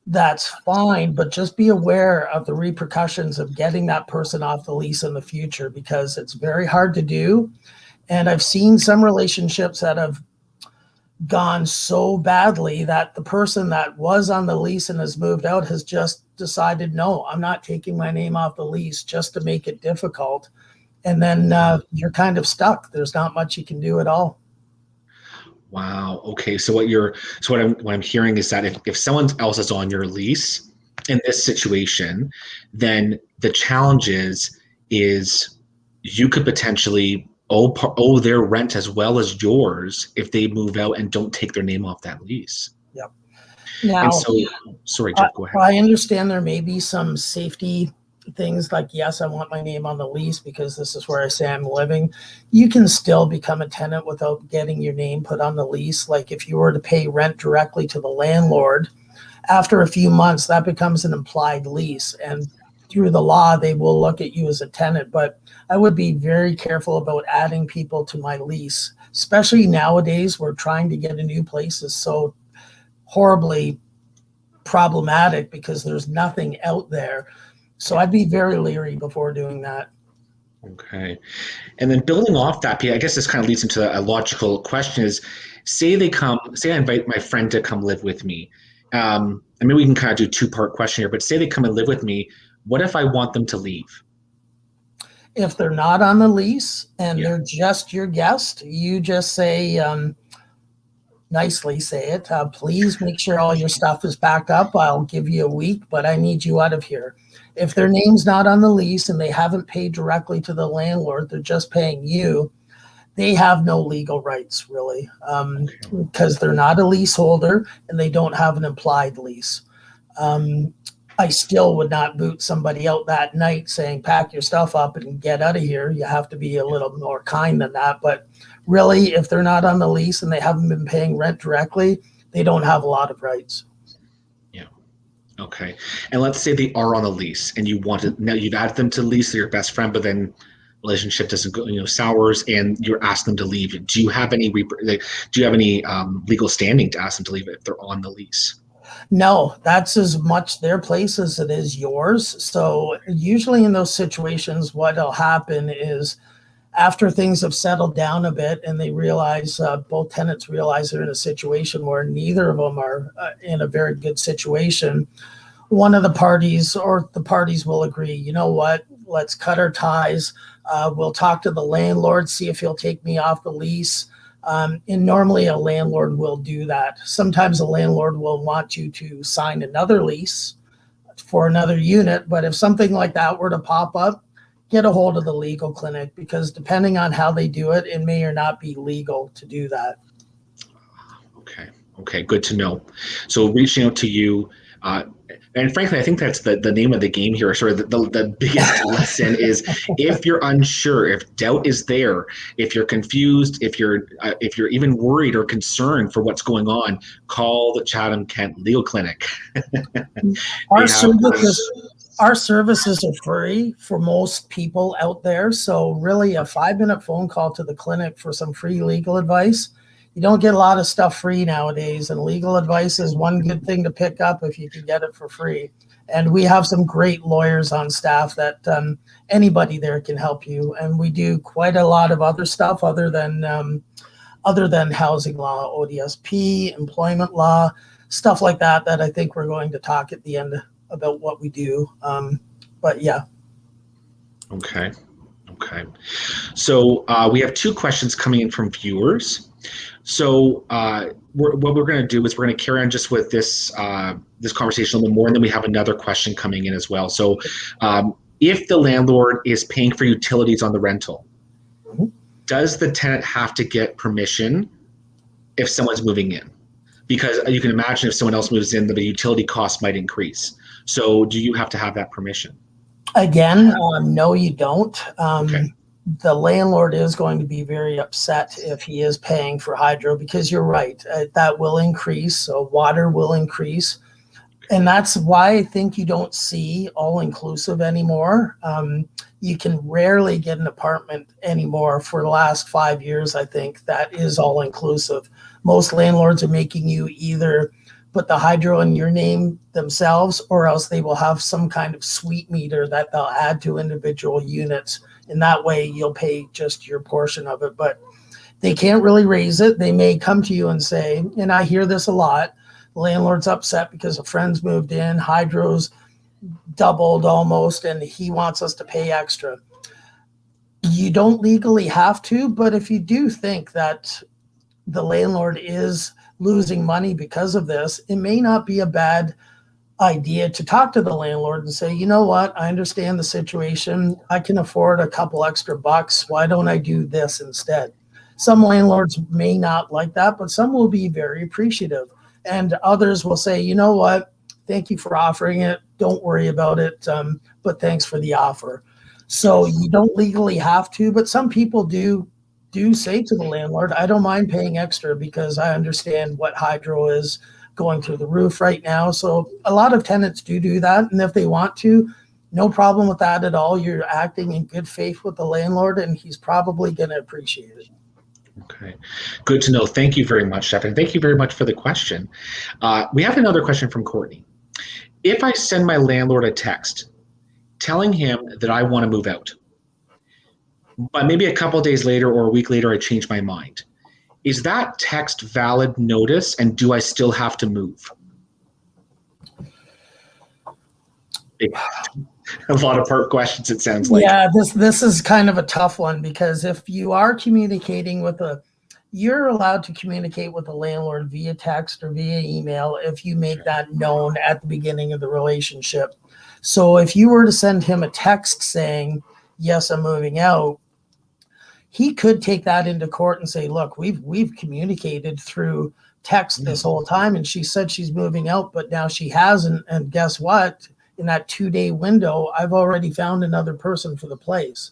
that's fine, but just be aware of the repercussions of getting that person off the lease in the future, because it's very hard to do. And I've seen some relationships that have gone so badly that the person that was on the lease and has moved out has just decided, no, I'm not taking my name off the lease, just to make it difficult. And then you're kind of stuck. There's not much you can do at all. Wow. Okay. So what I'm hearing is that if someone else is on your lease in this situation, then the challenge is you could potentially owe their rent as well as yours if they move out and don't take their name off that lease. Yep. Now, and so, sorry, Jeff, go ahead. I understand there may be some safety things like, yes, I want my name on the lease because this is where I say I'm living, you can still become a tenant without getting your name put on the lease. Like if you were to pay rent directly to the landlord, after a few months, that becomes an implied lease. And through the law, they will look at you as a tenant. But I would be very careful about adding people to my lease, especially nowadays where trying to get a new place is so horribly problematic because there's nothing out there. So I'd be very leery before doing that. Okay. And then building off that, I guess this kind of leads into a logical question is, say I invite my friend to come live with me. And maybe we can kind of do a two-part question here, but say they come and live with me, what if I want them to leave? If they're not on the lease and they're just your guest, you just say, nicely say it, please make sure all your stuff is backed up. I'll give you a week, but I need you out of here. If their name's not on the lease and they haven't paid directly to the landlord, they're just paying you, they have no legal rights really, because they're not a leaseholder and they don't have an implied lease. I still would not boot somebody out that night saying, pack your stuff up and get out of here. You have to be a little more kind than that. But really, if they're not on the lease and they haven't been paying rent directly, they don't have a lot of rights. Yeah. Okay. And let's say they are on the lease and now you've added them to the lease, they're your best friend, but then relationship doesn't go, sours and you're asking them to leave. Do you have any legal standing to ask them to leave if they're on the lease? No, that's as much their place as it is yours. So usually in those situations, what'll happen is after things have settled down a bit and they realize, both tenants realize they're in a situation where neither of them are in a very good situation, one of the parties or the parties will agree, you know what, let's cut our ties. We'll talk to the landlord, see if he'll take me off the lease. And normally a landlord will do that. Sometimes a landlord will want you to sign another lease for another unit. But if something like that were to pop up, get a hold of the legal clinic, because depending on how they do it, it may or not be legal to do that. Okay, good to know. So reaching out to you, and frankly, I think that's the name of the game here. Sort of the biggest lesson is, if you're unsure, if doubt is there, if you're confused, if you're even worried or concerned for what's going on, call the Chatham-Kent Legal Clinic. Our services are free for most people out there. So really, a 5-minute phone call to the clinic for some free legal advice. You don't get a lot of stuff free nowadays, and legal advice is one good thing to pick up if you can get it for free. And we have some great lawyers on staff that anybody there can help you. And we do quite a lot of other stuff other than housing law, ODSP, employment law, stuff like that I think we're going to talk at the end about what we do. But yeah. Okay. So we have 2 questions coming in from viewers. So what we're going to do is we're going to carry on just with this conversation a little bit more, and then we have another question coming in as well. So if the landlord is paying for utilities on the rental, does the tenant have to get permission if someone's moving in? Because you can imagine if someone else moves in, the utility costs might increase. So do you have to have that permission? Again, no, you don't. Okay. The landlord is going to be very upset if he is paying for hydro, because you're right, that will increase. So water will increase. And that's why I think you don't see all-inclusive anymore. You can rarely get an apartment anymore for the last 5 years. I think that is all-inclusive. Most landlords are making you either put the hydro in your name themselves, or else they will have some kind of suite meter that they'll add to individual units. And that way you'll pay just your portion of it. But they can't really raise it. They may come to you and say, and I hear this a lot, the landlord's upset because a friend's moved in, hydro's doubled almost, and he wants us to pay extra. You don't legally have to, but if you do think that the landlord is losing money because of this, it may not be a bad idea to talk to the landlord and say, you know what, I understand the situation. I can afford a couple extra bucks. Why don't I do this instead? Some landlords may not like that, but some will be very appreciative. And others will say, you know what, thank you for offering it. don't worry about it, but thanks for the offer. So you don't legally have to, but some people do say to the landlord, I don't mind paying extra because I understand what hydro is going through the roof right now. So a lot of tenants do that. And if they want to, no problem with that at all. You're acting in good faith with the landlord, and he's probably going to appreciate it. Okay, good to know. Thank you very much, Jeff, and thank you very much for the question. We have another question from Courtney. If I send my landlord a text telling him that I want to move out, but maybe a couple of days later or a week later I change my mind, is that text valid notice, and do I still have to move? A lot of part questions, it sounds like. Yeah, this is kind of a tough one, because if you are communicating with you're allowed to communicate with the landlord via text or via email if you make that known at the beginning of the relationship. So if you were to send him a text saying, yes, I'm moving out, he could take that into court and say, look, we've communicated through text this whole time, and she said she's moving out, but now she hasn't. And guess what? In that 2-day window, I've already found another person for the place.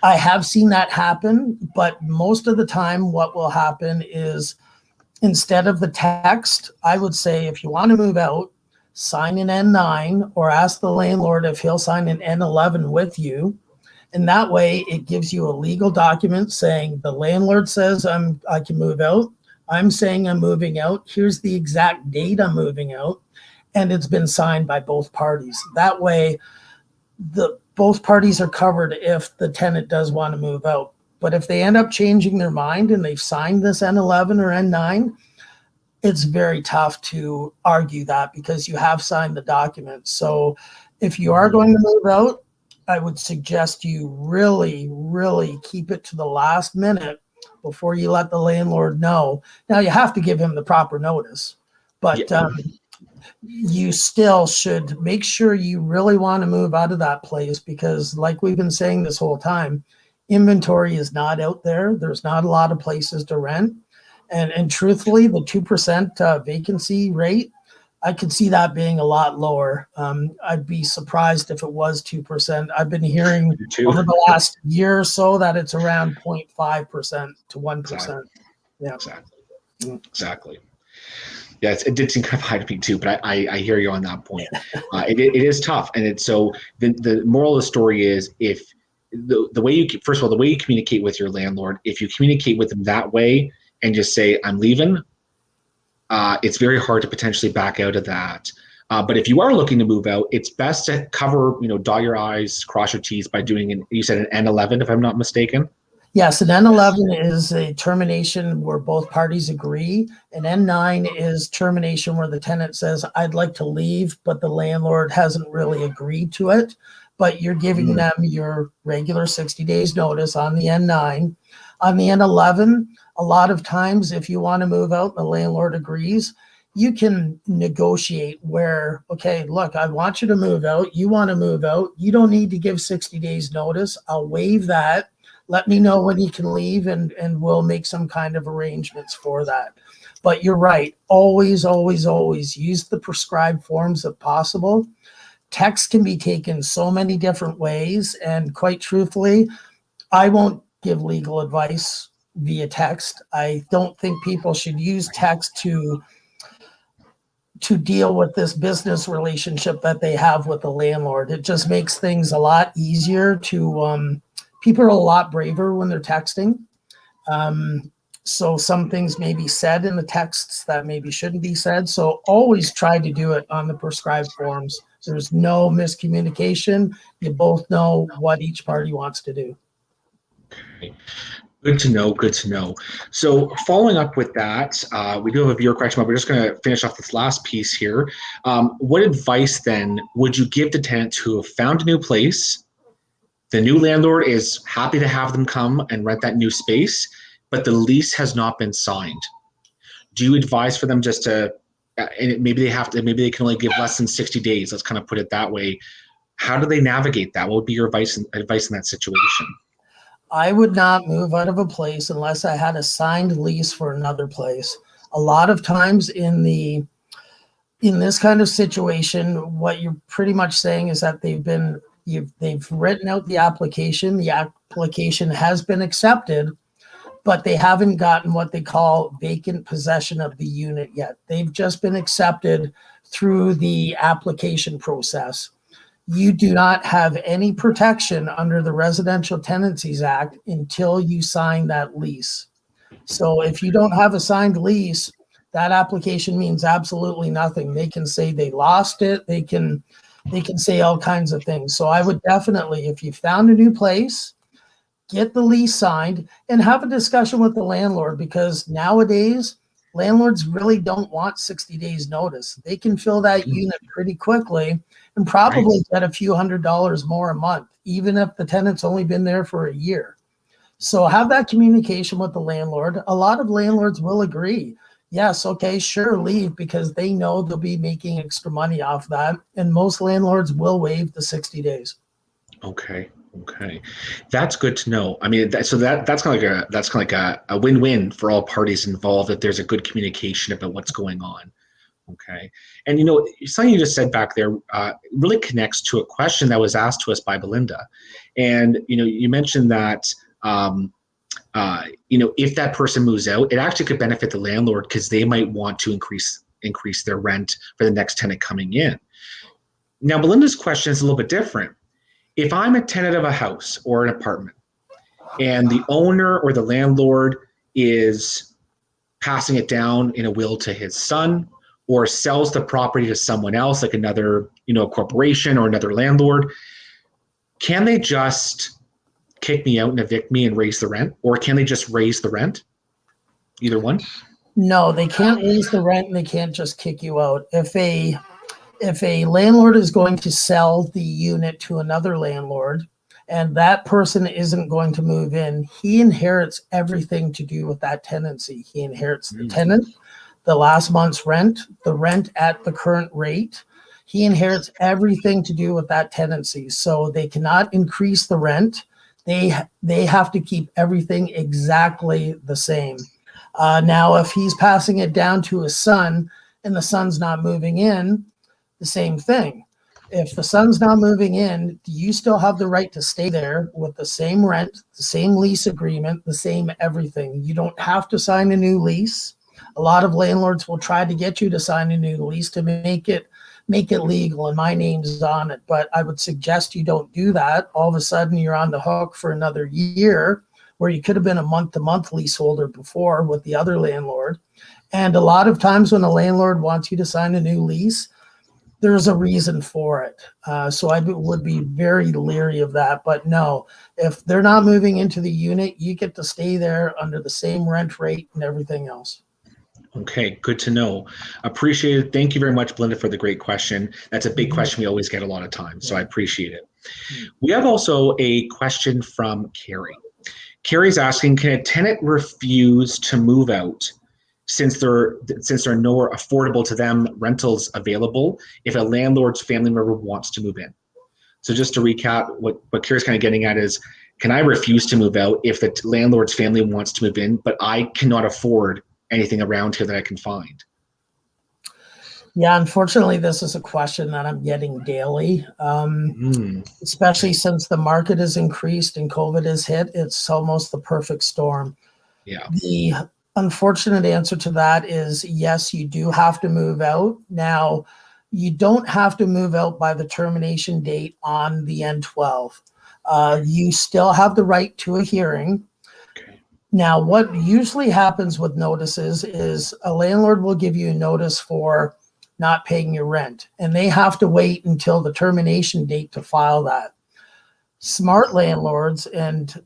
I have seen that happen, but most of the time what will happen is, instead of the text, I would say, if you want to move out, sign an N9 or ask the landlord if he'll sign an N11 with you. And that way it gives you a legal document saying the landlord says I can move out. I'm saying I'm moving out. Here's the exact date I'm moving out. And it's been signed by both parties. That way both parties are covered if the tenant does want to move out. But if they end up changing their mind and they've signed this N11 or N9, it's very tough to argue that, because you have signed the document. So if you are going to move out, I would suggest you really, really keep it to the last minute before you let the landlord know. Now, you have to give him the proper notice, but you still should make sure you really want to move out of that place, because like we've been saying this whole time, inventory is not out there. There's not a lot of places to rent. And truthfully, the 2% vacancy rate, I could see that being a lot lower. I'd be surprised if it was 2%. I've been hearing over the last year or so that it's around 0.5% to 1%. Yeah, Exactly. Yes, it did seem kind of high to me too, but I hear you on that point. It is tough, and it's so the moral of the story is, if the way you, first of all, the way you communicate with your landlord, if you communicate with them that way and just say I'm leaving, it's very hard to potentially back out of that. But if you are looking to move out, it's best to cover, dot your I's, cross your T's by doing you said an N11, if I'm not mistaken. Yes, an N11 is a termination where both parties agree. An N9 is termination where the tenant says, I'd like to leave, but the landlord hasn't really agreed to it. But you're giving them your regular 60 days notice on the N9. On the N11, a lot of times, if you want to move out and the landlord agrees, you can negotiate where, okay, look, I want you to move out. You want to move out. You don't need to give 60 days notice. I'll waive that. Let me know when you can leave, and we'll make some kind of arrangements for that. But you're right. Always, always, always use the prescribed forms if possible. Text can be taken so many different ways. And quite truthfully, I won't give legal advice via text. I don't think people should use text to deal with this business relationship that they have with the landlord. It just makes things a lot easier to, people are a lot braver when they're texting. So some things may be said in the texts that maybe shouldn't be said. So always try to do it on the prescribed forms. There's no miscommunication. You both know what each party wants to do. Okay. Good to know. Good to know. So following up with that, we do have a viewer question, but we're just going to finish off this last piece here. What advice then would you give to tenants who have found a new place? The new landlord is happy to have them come and rent that new space, but the lease has not been signed. Do you advise for them just to, and maybe they can only give less than 60 days. Let's kind of put it that way. How do they navigate that? What would be your advice in that situation? I would not move out of a place unless I had a signed lease for another place. A lot of times in the In this kind of situation, what you're pretty much saying is that they've written out the application. The application has been accepted, but they haven't gotten what they call vacant possession of the unit yet. They've just been accepted through the application process. You do not have any protection under the Residential Tenancies Act until you sign that lease. So if you don't have a signed lease, that application means absolutely nothing. They can say they lost it. They can say all kinds of things. So I would definitely, if you found a new place, get the lease signed and have a discussion with the landlord, because nowadays landlords really don't want 60 days notice. They can fill that unit pretty quickly and probably get a few $100s more a month, even if the tenant's only been there for a year. So have that communication with the landlord. A lot of landlords will agree. Yes, okay, sure, leave, because they know they'll be making extra money off that. And most landlords will waive the 60 days. Okay. That's good to know. I mean, that's kind of like a win-win for all parties involved, that there's a good communication about what's going on. Okay. And, something you just said back there really connects to a question that was asked to us by Belinda. And, you mentioned that, if that person moves out, it actually could benefit the landlord, because they might want to increase their rent for the next tenant coming in. Now, Belinda's question is a little bit different. If I'm a tenant of a house or an apartment, and the owner or the landlord is passing it down in a will to his son, or sells the property to someone else, like another, corporation or another landlord, can they just kick me out and evict me and raise the rent? Or can they just raise the rent? Either one? No, they can't raise the rent, and they can't just kick you out. If a landlord is going to sell the unit to another landlord, and that person isn't going to move in, he inherits everything to do with that tenancy. He inherits the tenant, the last month's rent, the rent at the current rate. He inherits everything to do with that tenancy. So they cannot increase the rent. They have to keep everything exactly the same. Now, if he's passing it down to his son and the son's not moving in, the same thing. If the son's not moving in, you still have the right to stay there with the same rent, the same lease agreement, the same everything. You don't have to sign a new lease. A lot of landlords will try to get you to sign a new lease to make it legal, and my name's on it. But I would suggest you don't do that. All of a sudden, you're on the hook for another year, where you could have been a month-to-month leaseholder before with the other landlord. And a lot of times when a landlord wants you to sign a new lease, there's a reason for it. So I would be very leery of that. But no, if they're not moving into the unit, you get to stay there under the same rent rate and everything else. Okay, good to know. Appreciate it. Thank you very much, Belinda, for the great question. That's a big question we always get a lot of times, so I appreciate it. We have also a question from Carrie. Carrie's asking, can a tenant refuse to move out since there are no affordable to them rentals available if a landlord's family member wants to move in? So just to recap, what Carrie's kind of getting at is, can I refuse to move out if the landlord's family wants to move in, but I cannot afford anything around here that I can find? Yeah, unfortunately, this is a question that I'm getting daily, especially since the market has increased and COVID has hit. It's almost the perfect storm. Yeah. The unfortunate answer to that is yes, you do have to move out. Now, you don't have to move out by the termination date on the N12. You still have the right to a hearing. Now, what usually happens with notices is a landlord will give you a notice for not paying your rent, and they have to wait until the termination date to file that. Smart landlords and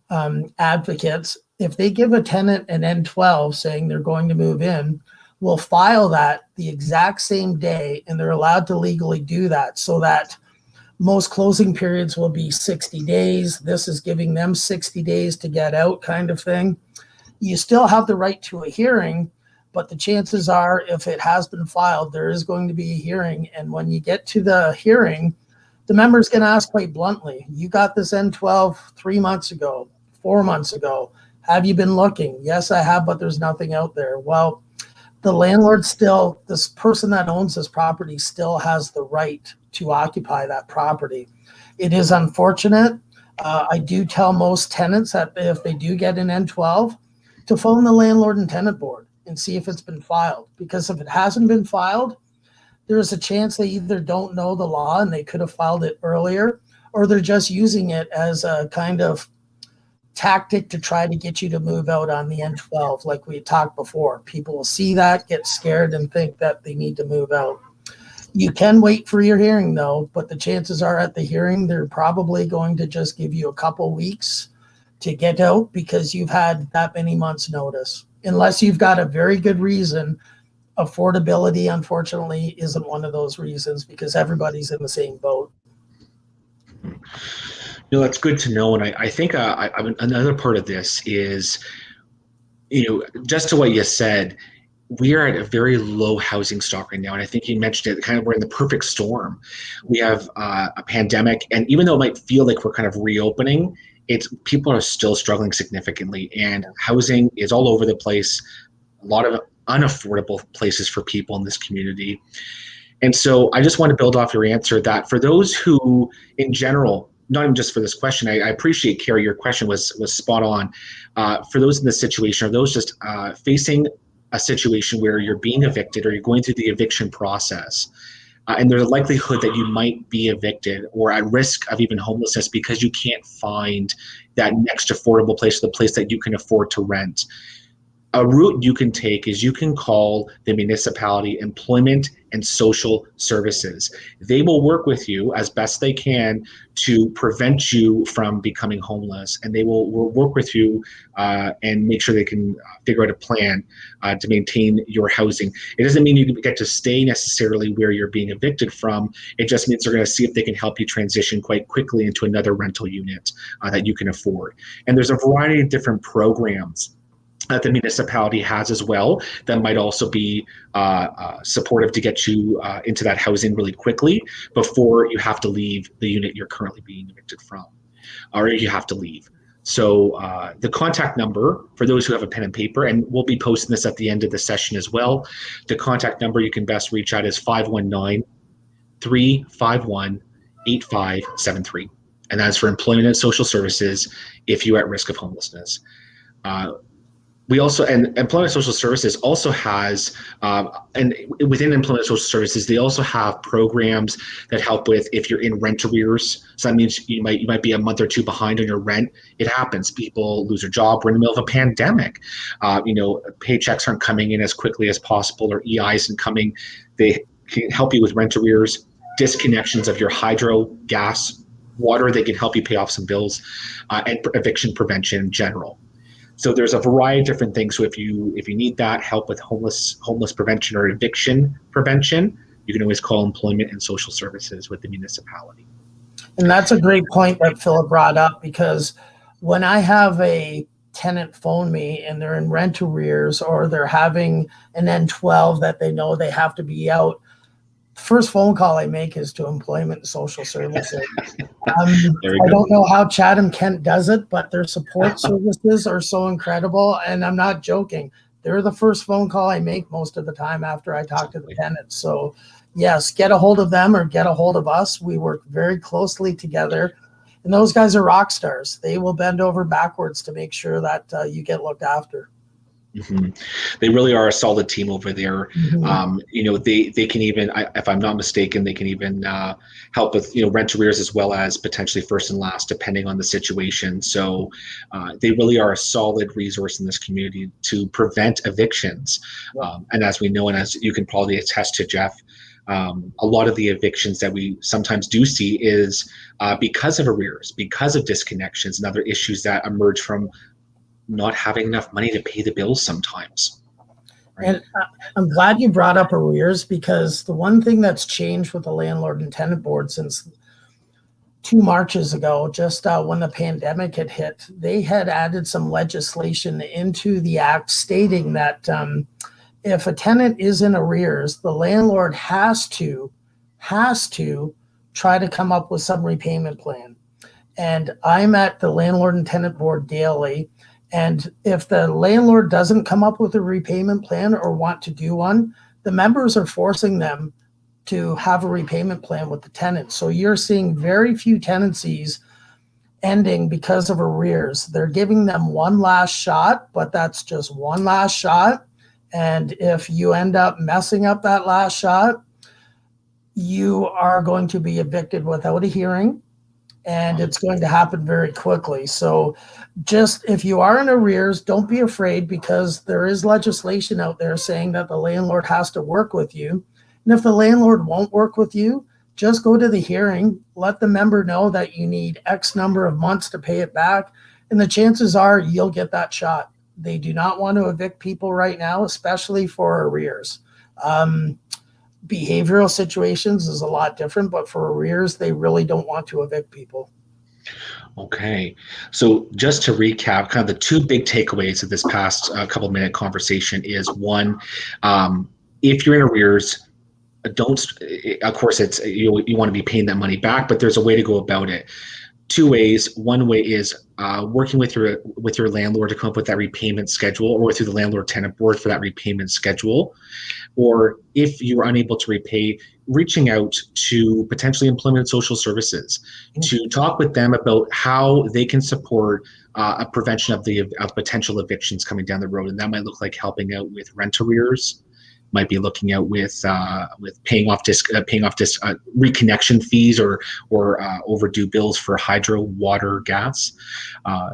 advocates, if they give a tenant an N12 saying they're going to move in, will file that the exact same day, and they're allowed to legally do that, so that most closing periods will be 60 days. This is giving them 60 days to get out, kind of thing. You still have the right to a hearing, but the chances are, if it has been filed, there is going to be a hearing. And when you get to the hearing, the member's going to ask quite bluntly, you got this N12 3 months ago, 4 months ago. Have you been looking? Yes, I have, but there's nothing out there. Well, the landlord still, this person that owns this property still has the right to occupy that property. It is unfortunate. I do tell most tenants that if they do get an N12, to phone the landlord and tenant board and see if it's been filed. Because if it hasn't been filed, there's a chance they either don't know the law and they could have filed it earlier, or they're just using it as a kind of tactic to try to get you to move out on the N12, like we talked before. People will see that, get scared, and think that they need to move out. You can wait for your hearing, though, but the chances are at the hearing, they're probably going to just give you a couple weeks to get out because you've had that many months' notice. Unless you've got a very good reason. Affordability, unfortunately, isn't one of those reasons because everybody's in the same boat. That's good to know. And I think another part of this is, just to what you said, we are at a very low housing stock right now. And I think you mentioned it, kind of we're in the perfect storm. We have a pandemic, and even though it might feel like we're kind of reopening, people are still struggling significantly, and housing is all over the place. A lot of unaffordable places for people in this community. And so I just want to build off your answer that for those who, in general, not even just for this question, I appreciate, Carrie, your question was spot on. For those in this situation, or those just facing a situation where you're being evicted or you're going through the eviction process, and there's a likelihood that you might be evicted or at risk of even homelessness because you can't find that next affordable place, the place that you can afford to rent. A route you can take is you can call the municipality employment and social services. They will work with you as best they can to prevent you from becoming homeless, and they will work with you and make sure they can figure out a plan to maintain your housing. It doesn't mean you get to stay necessarily where you're being evicted from. It just means they're going to see if they can help you transition quite quickly into another rental unit that you can afford. And there's a variety of different programs that the municipality has as well that might also be supportive to get you into that housing really quickly before you have to leave the unit you're currently being evicted from, or you have to leave. So the contact number for those who have a pen and paper, and we'll be posting this at the end of the session as well, the contact number you can best reach out is 519-351-8573. And that's for employment and social services if you're at risk of homelessness. We also, and Employment Social Services also has, and within Employment Social Services, they also have programs that help with if you're in rent arrears. So that means you might be a month or two behind on your rent. It happens. People lose their job. We're in the middle of a pandemic. Paychecks aren't coming in as quickly as possible, or EI isn't coming. They can help you with rent arrears, disconnections of your hydro, gas, water. They can help you pay off some bills, and eviction prevention in general. So there's a variety of different things. So if you need that help with homeless prevention or eviction prevention, you can always call Employment and Social Services with the municipality. And that's a great point that Philip brought up, because when I have a tenant phone me and they're in rent arrears or they're having an N12 that they know they have to be out, the first phone call I make is to Employment and Social Services. I don't know how Chatham-Kent does it, but their support services are so incredible. And I'm not joking. They're the first phone call I make most of the time after I talk to the tenants. So yes, get a hold of them or get a hold of us. We work very closely together. And those guys are rock stars. They will bend over backwards to make sure that you get looked after. Mm-hmm. They really are a solid team over there. Mm-hmm. They can even, if I'm not mistaken, they can even help with rent arrears as well as potentially first and last, depending on the situation. So they really are a solid resource in this community to prevent evictions. Yeah. And as we know, and as you can probably attest to, Jeff, a lot of the evictions that we sometimes do see is because of arrears, because of disconnections and other issues that emerge from not having enough money to pay the bills sometimes. Right? And I'm glad you brought up arrears, because the one thing that's changed with the Landlord and Tenant Board since 2 Marches ago, just when the pandemic had hit, they had added some legislation into the act stating that if a tenant is in arrears, the landlord has to try to come up with some repayment plan. And I'm at the Landlord and Tenant Board daily, And if the landlord doesn't come up with a repayment plan or want to do one, the members are forcing them to have a repayment plan with the tenant. So you're seeing very few tenancies ending because of arrears. They're giving them one last shot, but that's just one last shot. And if you end up messing up that last shot, you are going to be evicted without a hearing, and it's going to happen very quickly. So just if you are in arrears, don't be afraid, because there is legislation out there saying that the landlord has to work with you. And if the landlord won't work with you, just go to the hearing, let the member know that you need X number of months to pay it back, and the chances are you'll get that shot. They do not want to evict people right now, especially for arrears. Behavioral situations is a lot different, but for arrears, they really don't want to evict people. Okay. So just to recap, kind of the two big takeaways of this past couple minute conversation is one, if you're in arrears, don't, of course, it's you want to be paying that money back, but there's a way to go about it. Two ways. One way is working with your landlord to come up with that repayment schedule, or through the landlord tenant board for that repayment schedule. Or if you are unable to repay, reaching out to potentially employment and social services to talk with them about how they can support a prevention of potential evictions coming down the road. And that might look like helping out with rent arrears, might be looking out with paying off reconnection fees or overdue bills for hydro, water, gas.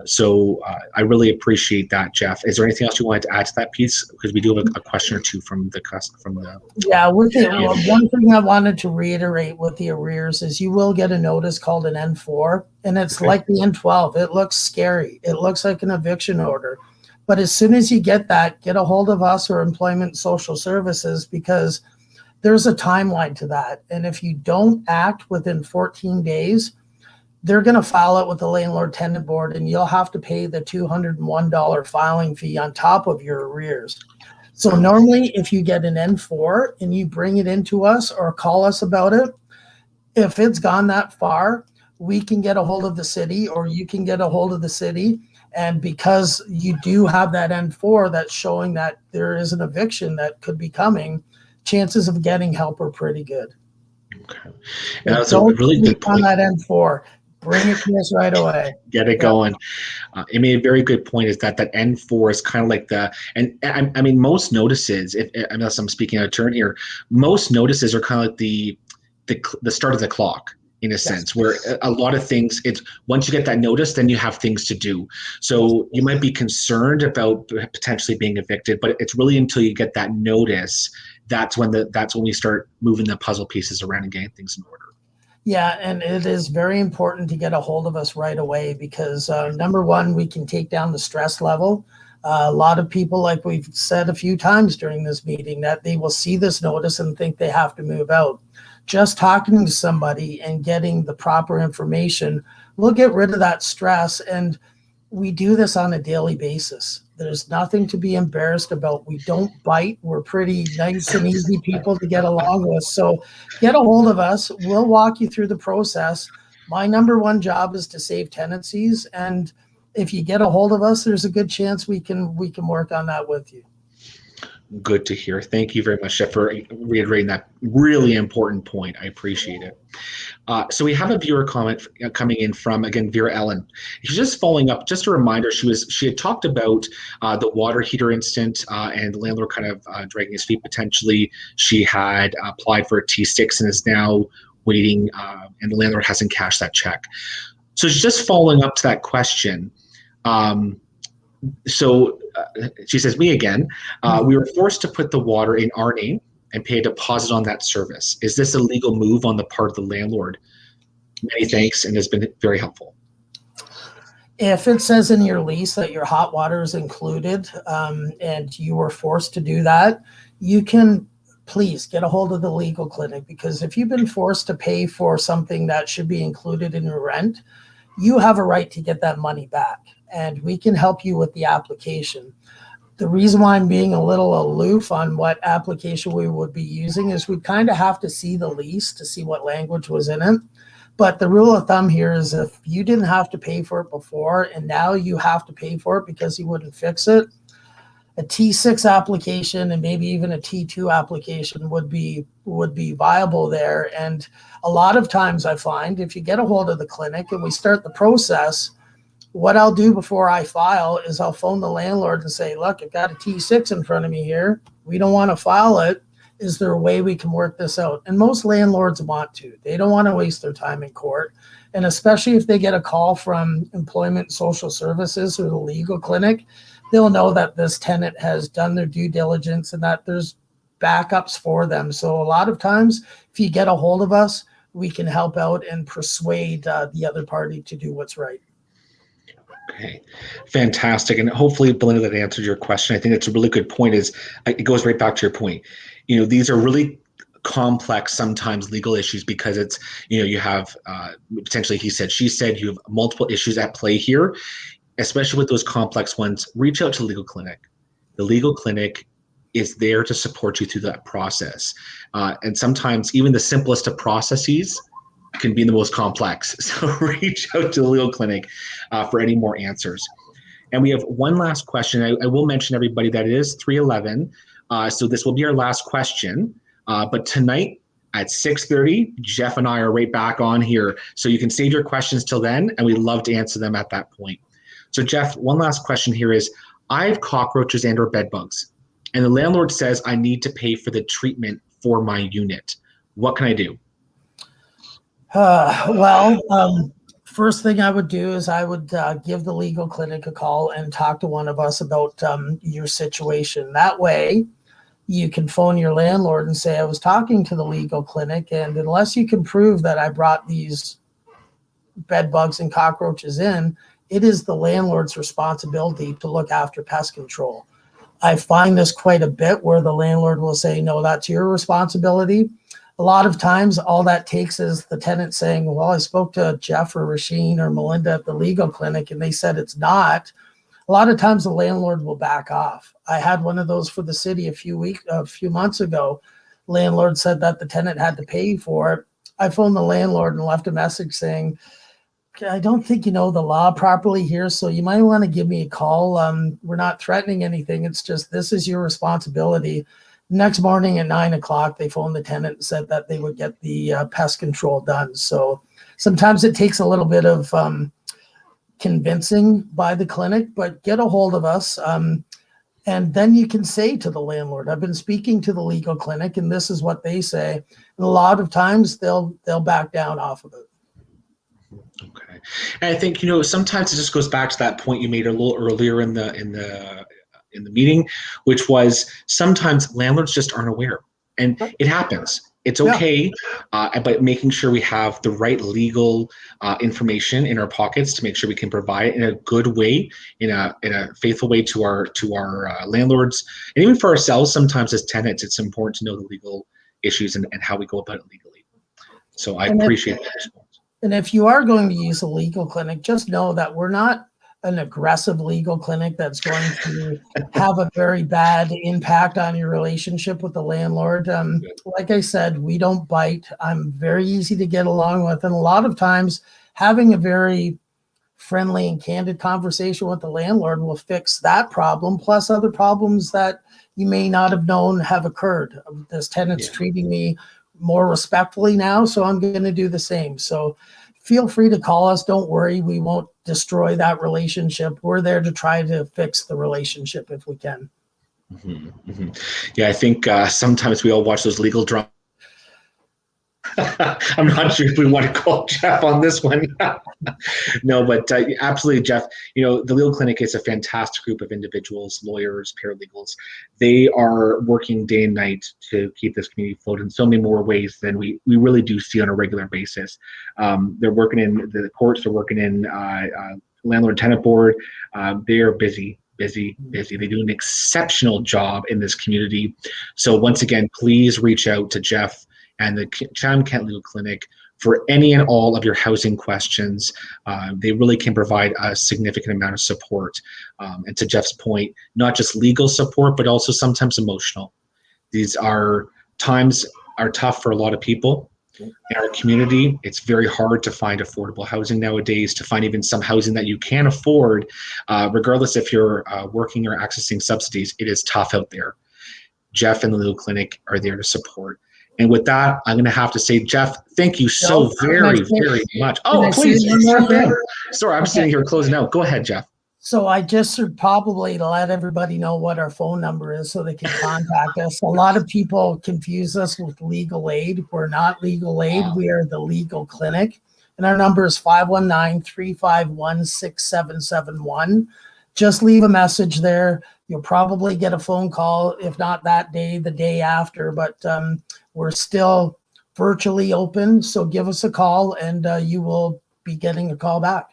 So I really appreciate that, Jeff. Is there anything else you wanted to add to that piece? Because we do have a question or two from the. Yeah, one thing I wanted to reiterate with the arrears is you will get a notice called an N4, and it's like the N12. It looks scary. It looks like an eviction order. But as soon as you get that, get a hold of us or Employment and Social Services, because there's a timeline to that. And if you don't act within 14 days, they're going to file it with the landlord tenant board, and you'll have to pay the $201 filing fee on top of your arrears. So normally if you get an N4 and you bring it into us or call us about it, if it's gone that far, we can get a hold of the city, or you can get a hold of the city. And because you do have that N4 that's showing that there is an eviction that could be coming, chances of getting help are pretty good. Okay. And that's a really good point. On that N4, bring it to us right away. Get it going. It made a very good point, is that N4 is kind of like I mean, most notices, unless I'm speaking out of turn here, most notices are kind of like the start of the clock, in a sense, where a lot of things, it's once you get that notice, then you have things to do. So you might be concerned about potentially being evicted, but it's really until you get that notice, that's when we start moving the puzzle pieces around and getting things in order. Yeah, and it is very important to get a hold of us right away, because number one, we can take down the stress level. A lot of people, like we've said a few times during this meeting, that they will see this notice and think they have to move out. Just talking to somebody and getting the proper information will get rid of that stress. And we do this on a daily basis. There's nothing to be embarrassed about. We don't bite. We're pretty nice and easy people to get along with. So get a hold of us. We'll walk you through the process. My number one job is to save tenancies. And if you get a hold of us, there's a good chance we can work on that with you. Good to hear. Thank you very much, Jeff, for reiterating that really important point. I appreciate it. So we have a viewer comment coming in from, again, Vera Ellen. She's just following up. Just a reminder, she had talked about the water heater incident and the landlord kind of dragging his feet potentially. She had applied for a T6 and is now waiting, and the landlord hasn't cashed that check. So she's just following up to that question. So she says, me again, we were forced to put the water in our name and pay a deposit on that service. Is this a legal move on the part of the landlord? Many thanks, and has been very helpful. If it says in your lease that your hot water is included, and you were forced to do that, you can please get a hold of the legal clinic, because if you've been forced to pay for something that should be included in your rent, you have a right to get that money back, and we can help you with the application. The reason why I'm being a little aloof on what application we would be using is we kind of have to see the lease to see what language was in it. But the rule of thumb here is if you didn't have to pay for it before and now you have to pay for it because you wouldn't fix it, a T6 application and maybe even a T2 application would be viable there. And a lot of times I find if you get a hold of the clinic and we start the process, what I'll do before I file is I'll phone the landlord and say, look, I've got a T6 in front of me here. We don't want to file it. Is there a way we can work this out? And most landlords want to. They don't want to waste their time in court. And especially if they get a call from Employment and Social Services or the legal clinic, they'll know that this tenant has done their due diligence and that there's backups for them. So a lot of times, if you get a hold of us, we can help out and persuade the other party to do what's right. Okay, fantastic. And hopefully, Belinda, that answered your question. I think it's a really good point. It goes right back to your point. These are really complex, sometimes legal issues because it's, you have potentially he said, she said, you have multiple issues at play here, especially with those complex ones. Reach out to the legal clinic. The legal clinic is there to support you through that process. And sometimes even the simplest of processes can be the most complex. So reach out to the legal clinic for any more answers. And we have one last question. I will mention everybody that it is 3:11. So this will be our last question. But tonight at 6:30, Jeff and I are right back on here. So you can save your questions till then, and we'd love to answer them at that point. So Jeff, one last question here is, I have cockroaches and or bed bugs, and the landlord says I need to pay for the treatment for my unit. What can I do? First thing I would do is I would give the legal clinic a call and talk to one of us about your situation. That way, you can phone your landlord and say, I was talking to the legal clinic, and unless you can prove that I brought these bed bugs and cockroaches in, it is the landlord's responsibility to look after pest control. I find this quite a bit where the landlord will say, no, that's your responsibility. A lot of times, all that takes is the tenant saying, well, I spoke to Jeff or Rasheen or Melinda at the legal clinic, and they said it's not. A lot of times the landlord will back off. I had one of those for the city a few months ago. Landlord said that the tenant had to pay for it. I phoned the landlord and left a message saying, I don't think you know the law properly here, so you might want to give me a call. We're not threatening anything. It's just this is your responsibility. Next morning at 9 o'clock, they phoned the tenant and said that they would get the pest control done. So sometimes it takes a little bit of convincing by the clinic, but get a hold of us. And then you can say to the landlord, I've been speaking to the legal clinic and this is what they say. And a lot of times they'll back down off of it. Okay. And I think, sometimes it just goes back to that point you made a little earlier in the meeting, which was sometimes landlords just aren't aware, and it happens. It's okay, but making sure we have the right legal information in our pockets to make sure we can provide it in a good way, in a faithful way to our landlords, and even for ourselves. Sometimes as tenants, it's important to know the legal issues and how we go about it legally. So I appreciate that response. And if you are going to use a legal clinic, just know that we're not an aggressive legal clinic that's going to have a very bad impact on your relationship with the landlord. Like I said, we don't bite. I'm very easy to get along with. And a lot of times having a very friendly and candid conversation with the landlord will fix that problem, plus other problems that you may not have known have occurred. This tenant's treating me more respectfully now, so I'm going to do the same. So feel free to call us. Don't worry. We won't destroy that relationship. We're there to try to fix the relationship if we can. Mm-hmm, mm-hmm. Yeah, I think sometimes we all watch those legal dramas. I'm not sure if we want to call Jeff on this one. No, but absolutely, Jeff. The legal clinic is a fantastic group of individuals, lawyers, paralegals. They are working day and night to keep this community afloat in so many more ways than we really do see on a regular basis. They're working in the courts. They're working in landlord tenant board. They are busy. They do an exceptional job in this community. So once again, please reach out to Jeff and the Chatham-Kent Legal Clinic for any and all of your housing questions. They really can provide a significant amount of support. And to Jeff's point, not just legal support, but also sometimes emotional. These times are tough for a lot of people. In our community, it's very hard to find affordable housing nowadays, to find even some housing that you can afford, regardless if you're working or accessing subsidies. It is tough out there. Jeff and the Legal Clinic are there to support. And with that, I'm going to have to say, Jeff, thank you so very, very much. Oh, please, jump in. Sorry, I'm sitting here closing out. Go ahead, Jeff. So I just should probably let everybody know what our phone number is so they can contact us. A lot of people confuse us with legal aid. We're not legal aid. We are the Legal Clinic. And our number is 519-351-6771. Just leave a message there. You'll probably get a phone call, if not that day, the day after. But we're still virtually open. So give us a call and you will be getting a call back.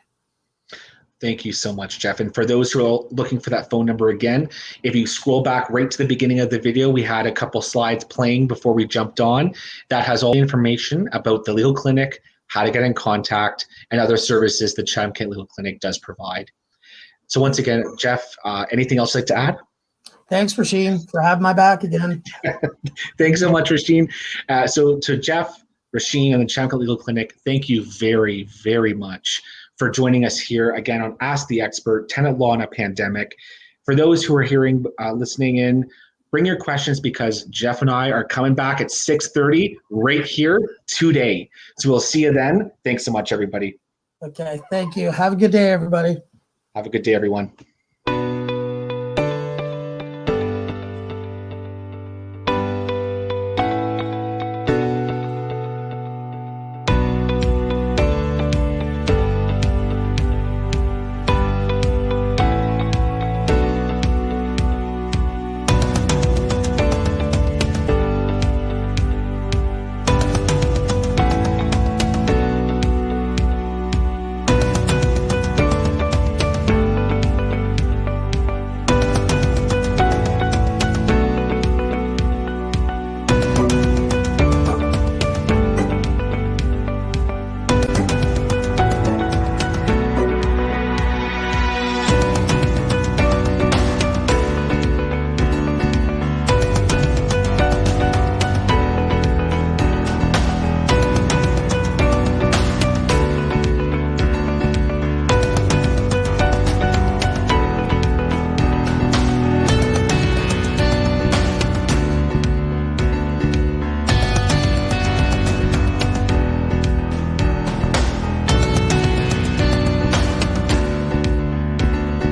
Thank you so much, Jeff. And for those who are looking for that phone number again, if you scroll back right to the beginning of the video, we had a couple slides playing before we jumped on. That has all the information about the Legal Clinic, how to get in contact, and other services the Chatham-Kent Legal Clinic does provide. So once again, Jeff, anything else you'd like to add? Thanks, Rasheen, for having my back again. Thanks so much, Rasheen. So to Jeff, Rasheen, and the Chatham-Kent Legal Clinic, thank you very, very much for joining us here again on Ask the Expert, Tenant Law in a Pandemic. For those who are listening in, bring your questions because Jeff and I are coming back at 6:30 right here today. So we'll see you then. Thanks so much, everybody. Okay, thank you. Have a good day, everybody. Have a good day, everyone.